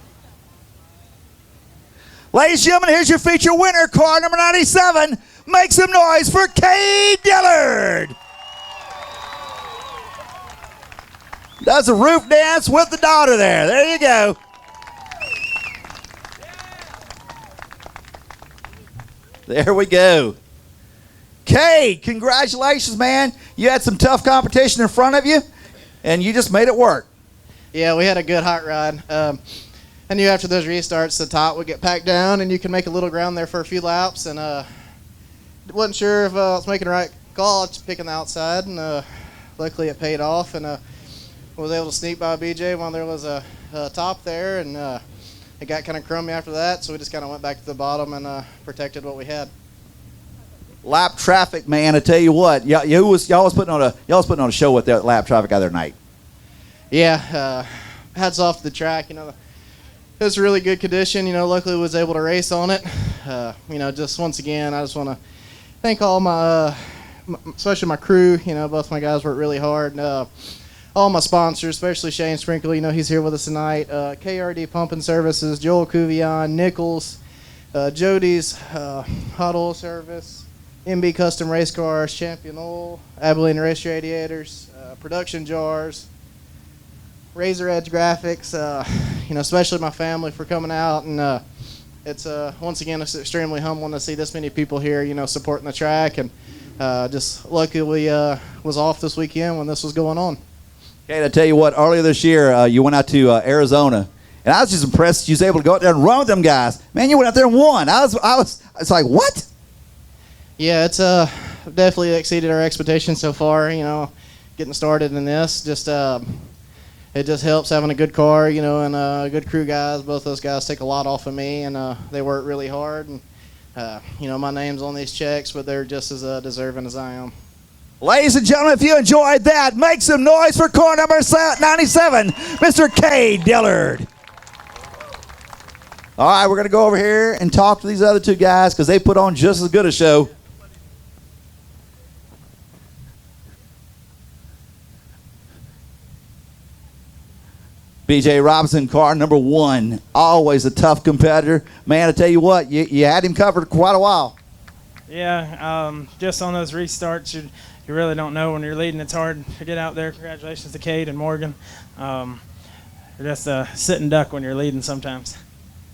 Ladies and gentlemen, here's your feature winner, car number 97. Make some noise for Cade Dillard. Does a roof dance with the daughter there. There you go. There we go. Cade, congratulations, man. You had some tough competition in front of you, and you just made it work. Yeah, we had a good hot ride. I knew after those restarts, the top would get packed down, and you can make a little ground there for a few laps. And wasn't sure if I was making the right call, just picking the outside, and luckily it paid off. And was able to sneak by BJ while there was a top there, and it got kind of crummy after that. So we just kind of went back to the bottom and protected what we had. Lap traffic, man. I tell you what, y'all was putting on a show with that lap traffic the other night. Yeah, hats off to the track. You know, it was a really good condition. You know, luckily was able to race on it. You know, just once again, I just want to thank all my, especially my crew. You know, both my guys worked really hard. All my sponsors, especially Shane Sprinkle. You know, he's here with us tonight. KRD Pumping Services, Joel Cuvion, Nichols, Jody's Hot Oil Service, MB Custom Race Cars, Champion Oil, Abilene Race Radiators, Production Jars, Razor Edge Graphics, you know, especially my family for coming out, and it's once again it's extremely humbling to see this many people here, you know, supporting the track, and just lucky we was off this weekend when this was going on. Okay, I tell you what, earlier this year you went out to Arizona, and I was just impressed you was able to go out there and run with them guys. Man, you went out there and won. It's like, what? Yeah, it's definitely exceeded our expectations so far. You know, getting started in this, just it just helps having a good car, you know, and good crew guys. Both those guys take a lot off of me, and they work really hard. And you know, my name's on these checks, but they're just as deserving as I am. Ladies and gentlemen, if you enjoyed that, make some noise for car number 97, Mr. Cade Dillard. All right, we're going to go over here and talk to these other two guys because they put on just as good a show. B.J. Robinson, car number 1, always a tough competitor. Man, I tell you what, you had him covered quite a while. Yeah, just on those restarts, you really don't know when you're leading. It's hard to get out there. Congratulations to Cade and Morgan. You're just a sitting duck when you're leading sometimes.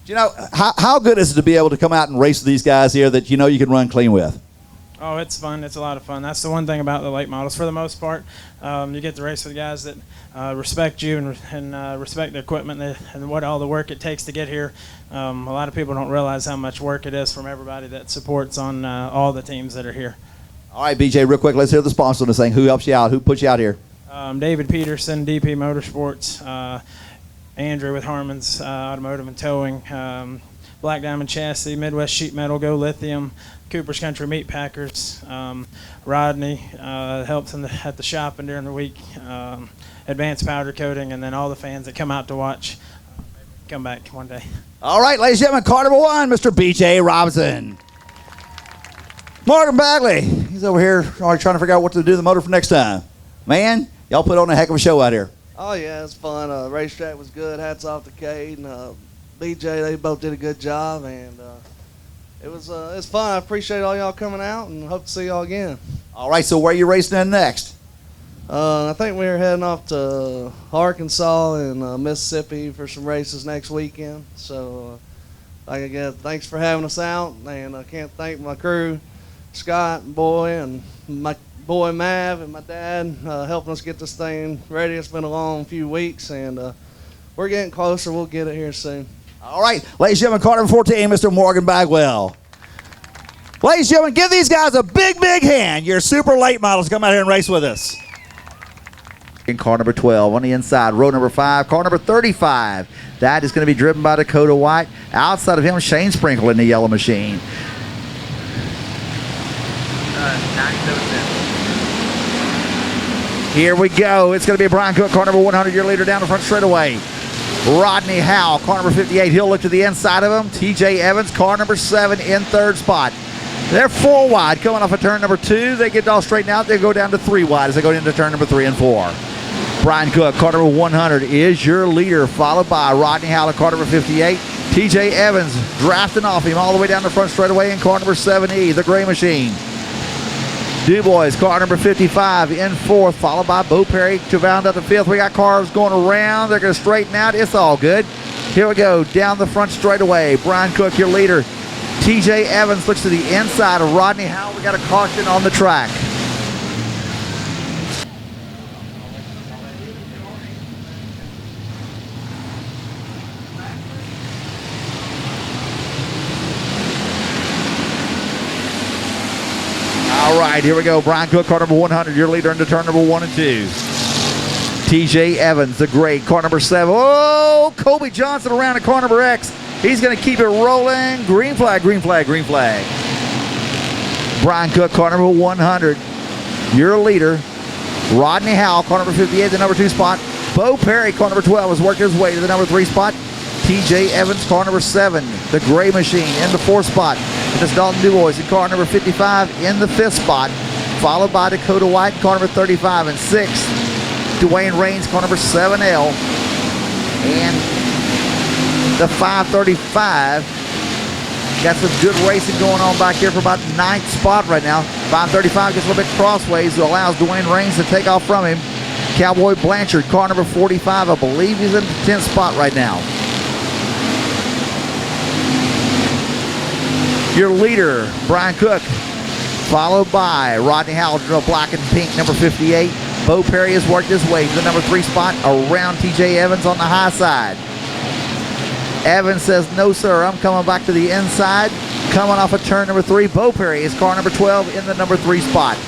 You know, how good is it to be able to come out and race with these guys here that you know you can run clean with? Oh, it's fun. It's a lot of fun. That's the one thing about the late models. For the most part, you get to race with guys that respect you and respect the equipment and what all the work it takes to get here. A lot of people don't realize how much work it is from everybody that supports on all the teams that are here. All right, BJ, real quick, let's hear the sponsor on this thing. Who helps you out? Who puts you out here? David Peterson, DP Motorsports, Andrew with Harmon's Automotive and Towing, Black Diamond Chassis, Midwest Sheet Metal, Go Lithium, Cooper's Country Meat Packers, Rodney helps at the shop and during the week, Advanced Powder Coating, and then all the fans that come out to watch come back one day. All right, ladies and gentlemen, car number 1, Mr. B.J. Robinson. Morgan Bagley, he's over here already trying to figure out what to do to the motor for next time. Man, y'all put on a heck of a show out here. Oh, yeah, it's fun. Racetrack was good. Hats off to Cade and BJ. They both did a good job, and it's fun. I appreciate all y'all coming out, and hope to see y'all again. All right, so where are you racing in next? I think we're heading off to Arkansas and Mississippi for some races next weekend. So, like again, thanks for having us out, and I can't thank my crew, Scott and Boy, and my boy Mav and my dad helping us get this thing ready. It's been a long few weeks, and we're getting closer. We'll get it here soon. All right, ladies and gentlemen, car number 14, Mr. Morgan Bagwell. Ladies and gentlemen, give these guys a big, big hand. Your super late models come out here and race with us. In car number 12 on the inside, row number 5, car number 35. That is going to be driven by Dakota White. Outside of him, Shane Sprinkle in the yellow machine. 97 cents. Here we go. It's going to be Brian Cook, car number 100, your leader down the front straightaway. Rodney Howell, car number 58. He'll look to the inside of him. TJ Evans, car number 7 in third spot. They're 4 wide coming off of turn number 2. They get all straightened out. They go down to 3 wide as they go into turn number 3 and 4. Brian Cook, car number 100, is your leader, followed by Rodney Howell, car number 58. TJ Evans drafting off him all the way down the front straightaway in car number 7E, the gray machine. DuBois, car number 55 in 4th, followed by Bo Perry to round up the 5th. We got cars going around. They're going to straighten out. It's all good. Here we go, down the front straightaway. Brian Cook, your leader. TJ Evans looks to the inside of Rodney Howell. We got a caution on the track. All right, here we go. Brian Cook, car number 100, your leader into turn number 1 and 2. TJ Evans, the great, car number 7. Oh, Kobe Johnson around at car number X. He's going to keep it rolling. Green flag, green flag, green flag. Brian Cook, car number 100, your leader. Rodney Howell, car number 58, the number 2 spot. Bo Perry, car number 12, has worked his way to the number 3 spot. TJ Evans, car number 7, the gray machine, in the 4th spot. And it's Dalton DuBois in car number 55 in the 5th spot, followed by Dakota White, car number 35 in 6th. Dwayne Raines, car number 7L. And the 535. Got some good racing going on back here for about 9th spot right now. 535 gets a little bit crossways, so allows Dwayne Raines to take off from him. Cowboy Blanchard, car number 45, I believe he's in the 10th spot right now. Your leader, Brian Cook, followed by Rodney Howell, black and pink, number 58. Bo Perry has worked his way to the number 3 spot around TJ Evans on the high side. Evans says, no, sir, I'm coming back to the inside. Coming off of turn number 3, Bo Perry is car number 12 in the number 3 spot.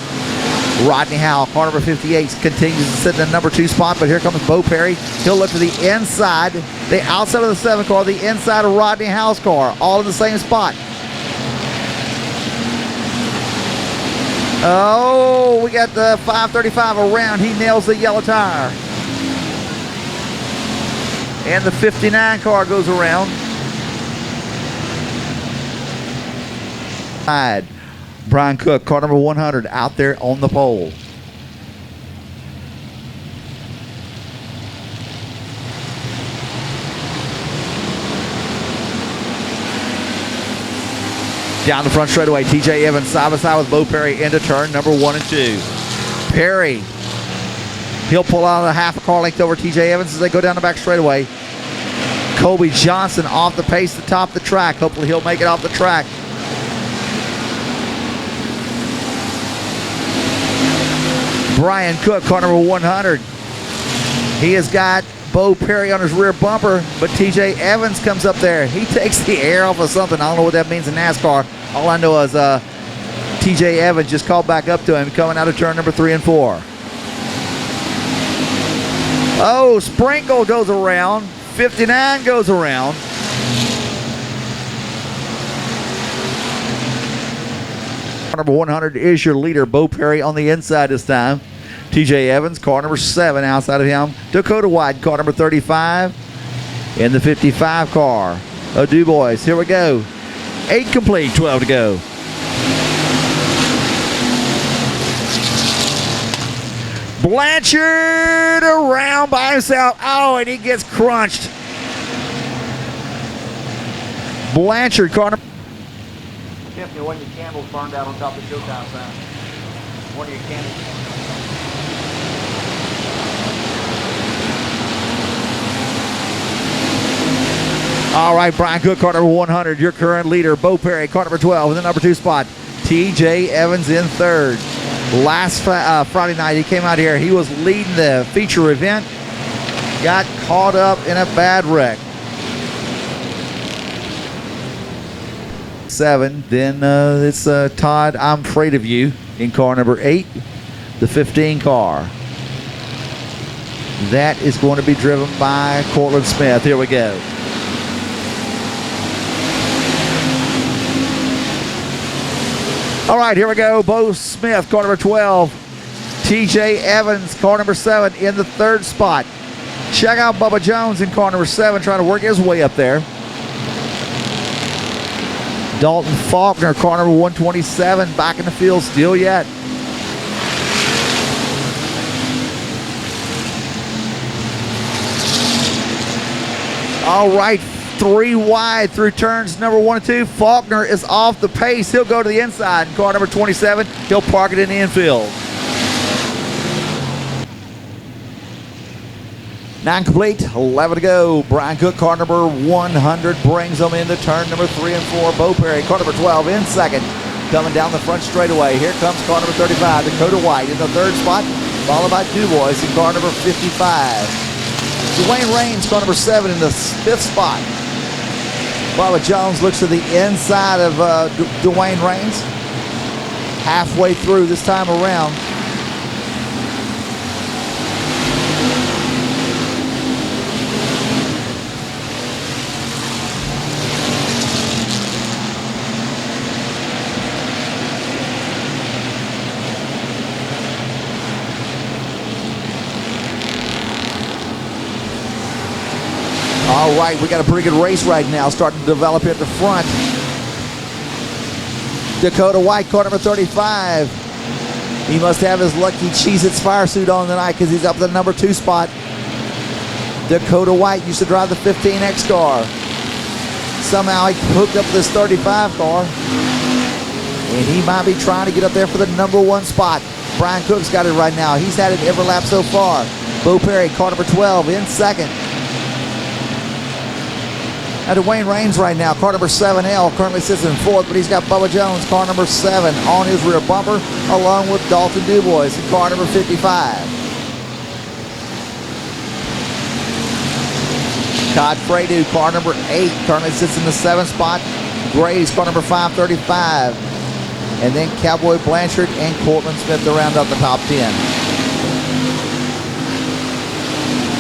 Rodney Howell, car number 58, continues to sit in the number 2 spot, but here comes Bo Perry. He'll look to the inside, the outside of the 7 car, the inside of Rodney Howell's car, all in the same spot. Oh, we got the 535 around. He nails the yellow tire. And the 59 car goes around. Brian Cook, car number 100, out there on the pole. Down the front straightaway, TJ Evans side by side with Bo Perry into turn number 1 and 2. Perry, he'll pull out a half a car length over TJ Evans as they go down the back straightaway. Kobe Johnson off the pace to top the track. Hopefully he'll make it off the track. Brian Cook, car number 100. He has got Bo Perry on his rear bumper, but TJ Evans comes up there. He takes the air off of something. I don't know what that means in NASCAR. All I know is TJ Evans just called back up to him coming out of turn number 3 and 4. Oh, Sprinkle goes around. 59 goes around. Number 100 is your leader, Bo Perry on the inside this time. TJ Evans, car number 7 outside of him. Dakota White, car number 35. In the 55 car. DuBois, here we go. 8 complete, 12 to go. Blanchard around by himself. Oh, and he gets crunched. Blanchard, car number... Tiffany, one of your candles burned out on top of the Showtime sign. One of your candles. All right, Brian Cook, car number 100, your current leader. Bo Perry, car number 12, in the number 2 spot. TJ Evans in third. Last Friday night, he came out here. He was leading the feature event. Got caught up in a bad wreck. 7. Then it's Todd, I'm afraid of you, in car number 8, the 15 car. That is going to be driven by Cortland Smith. Here we go. All right, here we go. Bo Smith, car number 12. TJ Evans, car number 7, in the 3rd spot. Check out Bubba Jones in car number 7, trying to work his way up there. Dalton Faulkner, car number 127, back in the field still yet. All right, 3 wide through turns number 1 and 2. Faulkner is off the pace. He'll go to the inside. In car number 27, he'll park it in the infield. 9 complete, 11 to go. Brian Cook, car number 100, brings them into turn number 3 and 4. Bo Perry, car number 12, in second. Coming down the front straightaway. Here comes car number 35, Dakota White, in the 3rd spot, followed by DuBois in car number 55. Dwayne Raines, car number 7, in the 5th spot. Bubba Jones looks to the inside of Dwayne Raines. Halfway through this time around. All right, we got a pretty good race right now starting to develop at the front. Dakota White, car number 35. He must have his lucky Cheez-Its fire suit on tonight because he's up the number 2 spot. Dakota White used to drive the 15X car. Somehow he hooked up this 35 car. And he might be trying to get up there for the number 1 spot. Brian Cook's got it right now. He's had it every lap so far. Bo Perry, car number 12, in second. Now Dwayne Raines right now, car number 7L, currently sits in 4th, but he's got Bubba Jones, car number 7, on his rear bumper, along with Dalton DuBois in car number 55. Todd Fradu, car number 8, currently sits in the 7th spot. Graves, car number 535. And then Cowboy Blanchard and Cortland Smith to round up the top 10.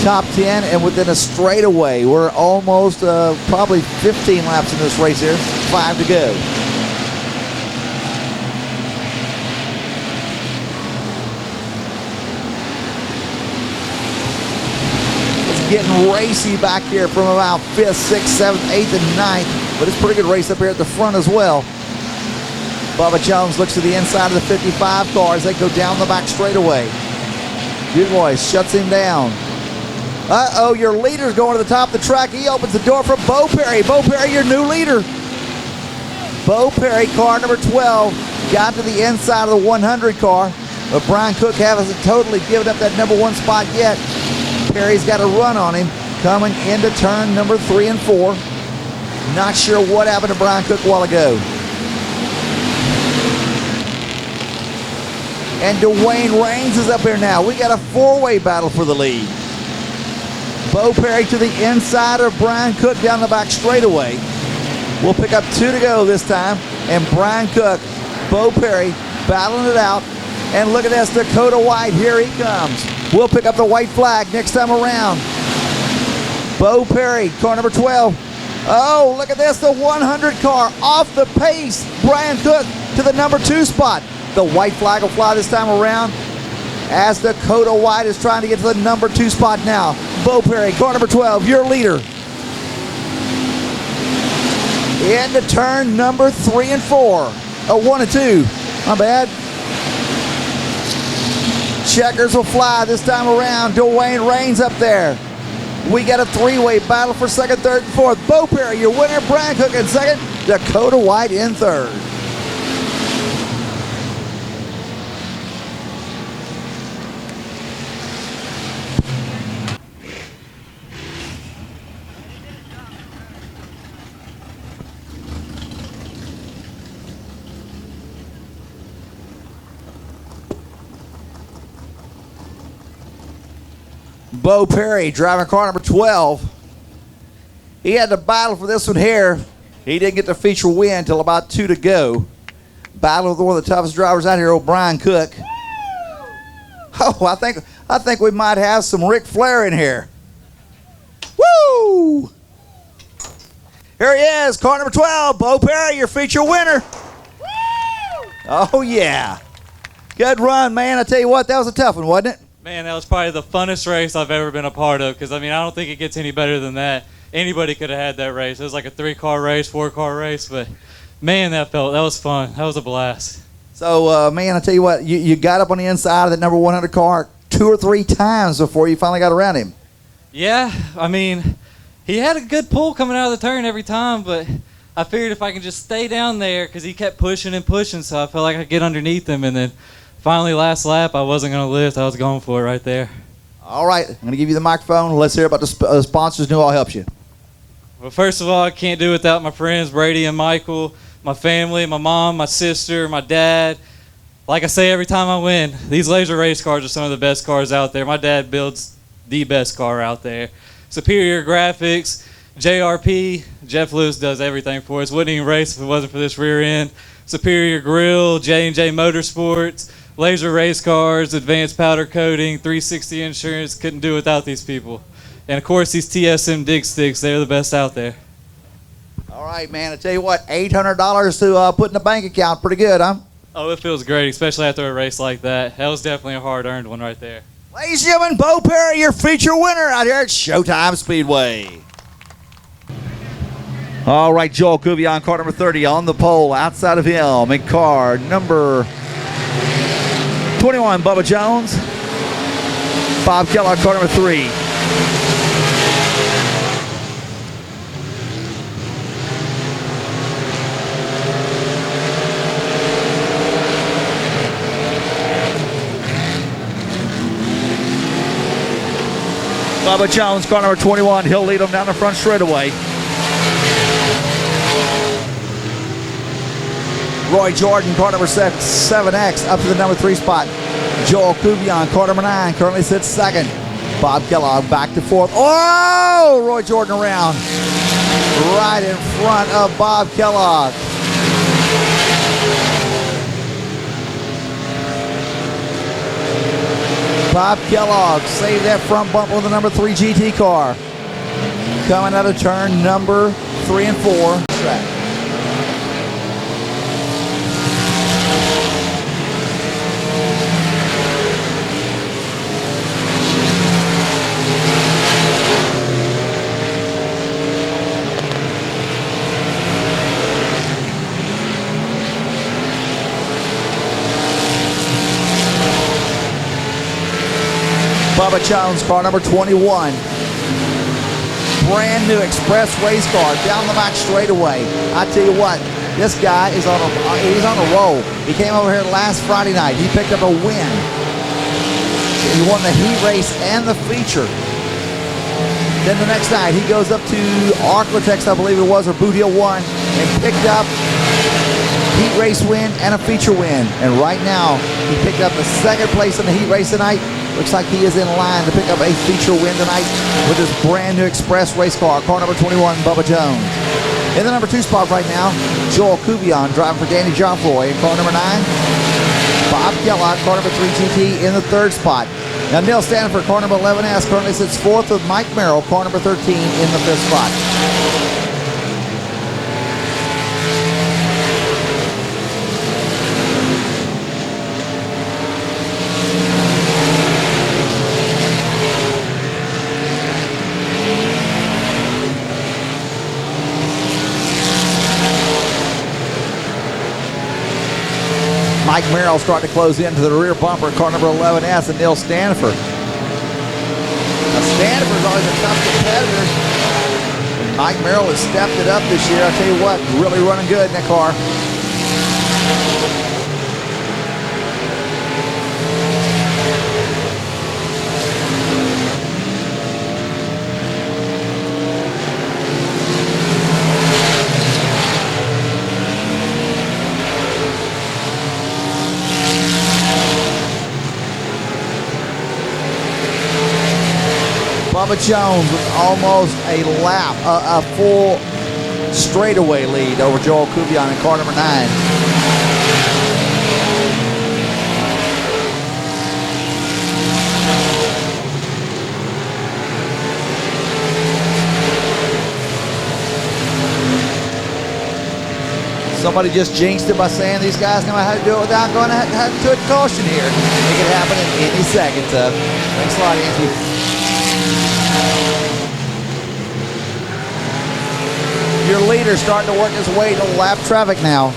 Top 10, and within a straightaway. We're almost probably 15 laps in this race here. 5 to go. It's getting racy back here from about 5th, 6th, 7th, 8th, and 9th. But it's a pretty good race up here at the front as well. Bubba Jones looks to the inside of the 55 car as they go down the back straightaway. DuBois shuts him down. Uh-oh, your leader's going to the top of the track. He opens the door for Bo Perry. Bo Perry, your new leader. Bo Perry, car number 12, got to the inside of the 100 car, but Brian Cook hasn't totally given up that number 1 spot yet. Perry's got a run on him coming into turn number 3 and 4. Not sure what happened to Brian Cook a while ago. And Dwayne Raines is up here now. We got a 4-way battle for the lead. Bo Perry to the inside of Brian Cook down the back straightaway. We'll pick up 2 to go this time. And Brian Cook, Bo Perry battling it out. And look at this, Dakota White, here he comes. We'll pick up the white flag next time around. Bo Perry, car number 12. Oh, look at this, the 100 car off the pace. Brian Cook to the number 2 spot. The white flag will fly this time around as Dakota White is trying to get to the number 2 spot now. Bo Perry, car number 12, your leader. Into turn number 3 and 4. 1 and 2. My bad. Checkers will fly this time around. Dwayne Raines up there. We got a 3-way battle for 2nd, 3rd, and 4th. Bo Perry, your winner. Brian Cook in 2nd. Dakota White in 3rd. Bo Perry driving car number 12. He had to battle for this one here. He didn't get the feature win until about 2 to go. Battle with one of the toughest drivers out here, old Brian Cook. Oh, I think we might have some Ric Flair in here. Woo! Here he is, car number 12, Bo Perry, your feature winner. Oh, yeah. Good run, man. I tell you what, that was a tough one, wasn't it? Man, that was probably the funnest race I've ever been a part of because, I mean, I don't think it gets any better than that. Anybody could have had that race. It was like a 3-car race, 4-car race, but, man, that was fun. That was a blast. So, man, I tell you what, you got up on the inside of that number 100 car 2 or 3 times before you finally got around him. Yeah, I mean, he had a good pull coming out of the turn every time, but I figured if I can just stay down there because he kept pushing and pushing, so I felt like I could get underneath him, and then finally last lap I wasn't going to lift. I was going for it right there. All right, I'm going to give you the microphone. Let's hear about the sponsors who all helps you. Well, first of all, I can't do it without my friends, Brady and Michael, my family, my mom, my sister, my dad. Like I say every time I win, these laser race cars are some of the best cars out there. My dad builds the best car out there. Superior graphics, JRP, Jeff Lewis does everything for us. Wouldn't even race if it wasn't for this rear end. Superior grill, J&J Motorsports, laser race cars, advanced powder coating, 360 insurance. Couldn't do it without these people. And, of course, these TSM dig sticks, they're the best out there. All right, man. I tell you what, $800 to put in the bank account. Pretty good, huh? Oh, it feels great, especially after a race like that. That was definitely a hard-earned one right there. Ladies and gentlemen, Bo Perry, your feature winner out here at Showtime Speedway. All right, Joel Kuvion, car number 30 on the pole. Outside of him in car number 21, Bubba Jones. Bob Kellogg, car number 3. Bubba Jones, car number 21. He'll lead them down the front straightaway. Roy Jordan, car number 7X, up to the number 3 spot. Joel Kuvion, car number 9, currently sits second. Bob Kellogg back to 4th. Oh! Roy Jordan around. Right in front of Bob Kellogg. Bob Kellogg saved that front bumper with the number 3 GT car. Coming out of turn number 3 and 4. Track. Bubba Jones, car number 21. Brand new express race car down the back straightaway. I tell you what, this guy is he's on a roll. He came over here last Friday night. He picked up a win. He won the heat race and the feature. Then the next night, he goes up to Arklatex, I believe it was, or Boot Hill 1, and picked up heat race win and a feature win. And right now, he picked up the 2nd place in the heat race tonight. Looks like he is in line to pick up a feature win tonight with his brand new express race car number 21, Bubba Jones. In the number 2 spot right now, Joel Kuvion driving for Danny Joffroy. In car number 9, Bob Kellogg, car number 3 GT in the 3rd spot. Now Neil Stanford, car number 11S, currently sits 4th with Mike Merrill, car number 13 in the 5th spot. Mike Merrill starting to close into the rear bumper, car number 11S, and Neil Stanford. Now Stanford's always a tough competitor. Mike Merrill has stepped it up this year. I tell you what, really running good in that car. Bubba Jones with almost a lap, a full straightaway lead over Joel Kubion in car number 9. Somebody just jinxed it by saying these guys know how to do it without going to caution here. It could happen in any second. Thanks a lot, Angie. Your leader starting to work his way to lap traffic now.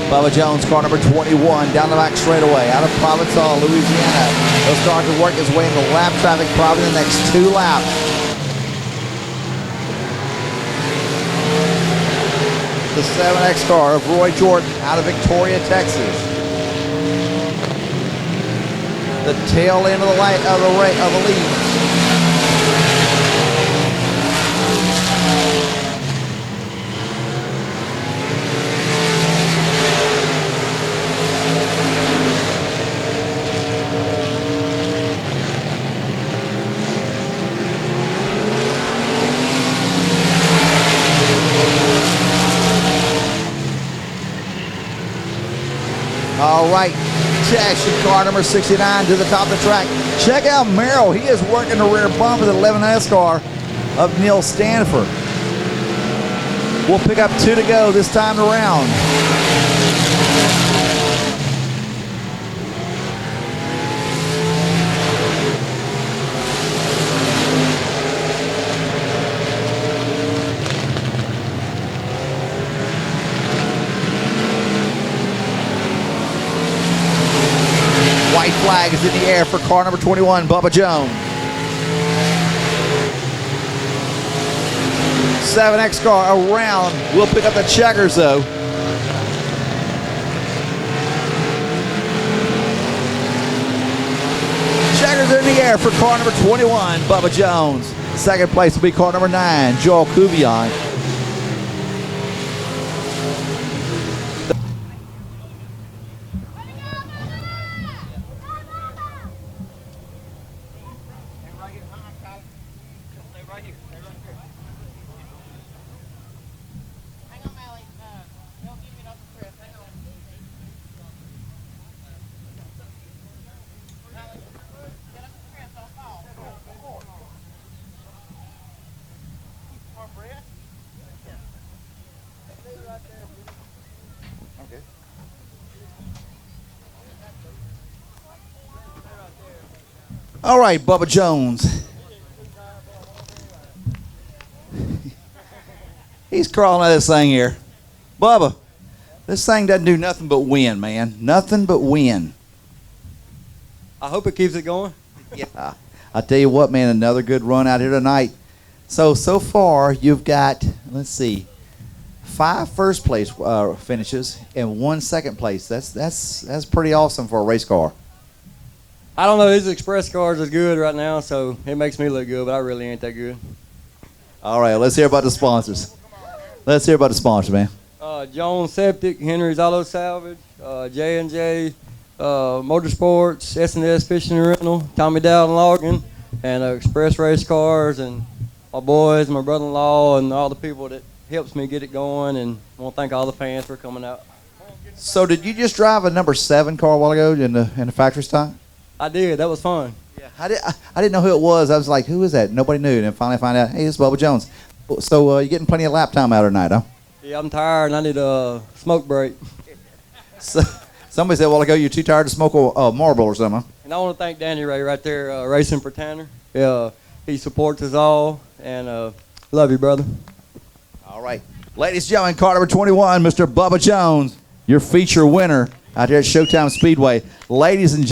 Bubba Jones, car number 21, down the back straightaway, out of Provençal, Louisiana. He'll start to work his way into lap traffic probably the next 2 laps. The 7X car of Roy Jordan out of Victoria, Texas. The tail end of the lead. All right, Jackson car number 69 to the top of the track. Check out Merrill. He is working the rear bumper of the 11S car of Neil Stanford. We'll pick up 2 to go this time around. White flag is in the air for car number 21, Bubba Jones. 7X car around. We'll pick up the checkers though. Checkers in the air for car number 21, Bubba Jones. Second place will be car number 9, Joel Kubion. All right, Bubba Jones. He's crawling out of this thing here. Bubba, this thing doesn't do nothing but win, man. Nothing but win. I hope it keeps it going. Yeah. I'll tell you what, man, another good run out here tonight. So far, you've got, let's see, 5 first place finishes and 1 second place. That's pretty awesome for a race car. I don't know, these express cars are good right now, so it makes me look good, but I really ain't that good. All right, let's hear about the sponsors. Let's hear about the sponsors, man. Jones Septic, Henry's Auto Salvage, J&J Motorsports, S&S Fishing and Rental, Tommy Dowd and Logan, and Express Race Cars, and my boys, my brother-in-law, and all the people that helps me get it going, and I want to thank all the fans for coming out. So did you just drive a number 7 car a while ago in the factory stock? I did. That was fun. Yeah. I didn't know who it was. I was like, who is that? Nobody knew. And then finally find out, hey, it's Bubba Jones. So you're getting plenty of lap time out tonight, huh? Yeah, I'm tired and I need a smoke break. So, somebody said a while ago you're too tired to smoke a Marlboro or something, huh? And I want to thank Danny Ray right there, racing for Tanner. He supports us all, and love you, brother. All right. Ladies and gentlemen, car number 21, Mr. Bubba Jones, your feature winner out here at Showtime Speedway. Ladies and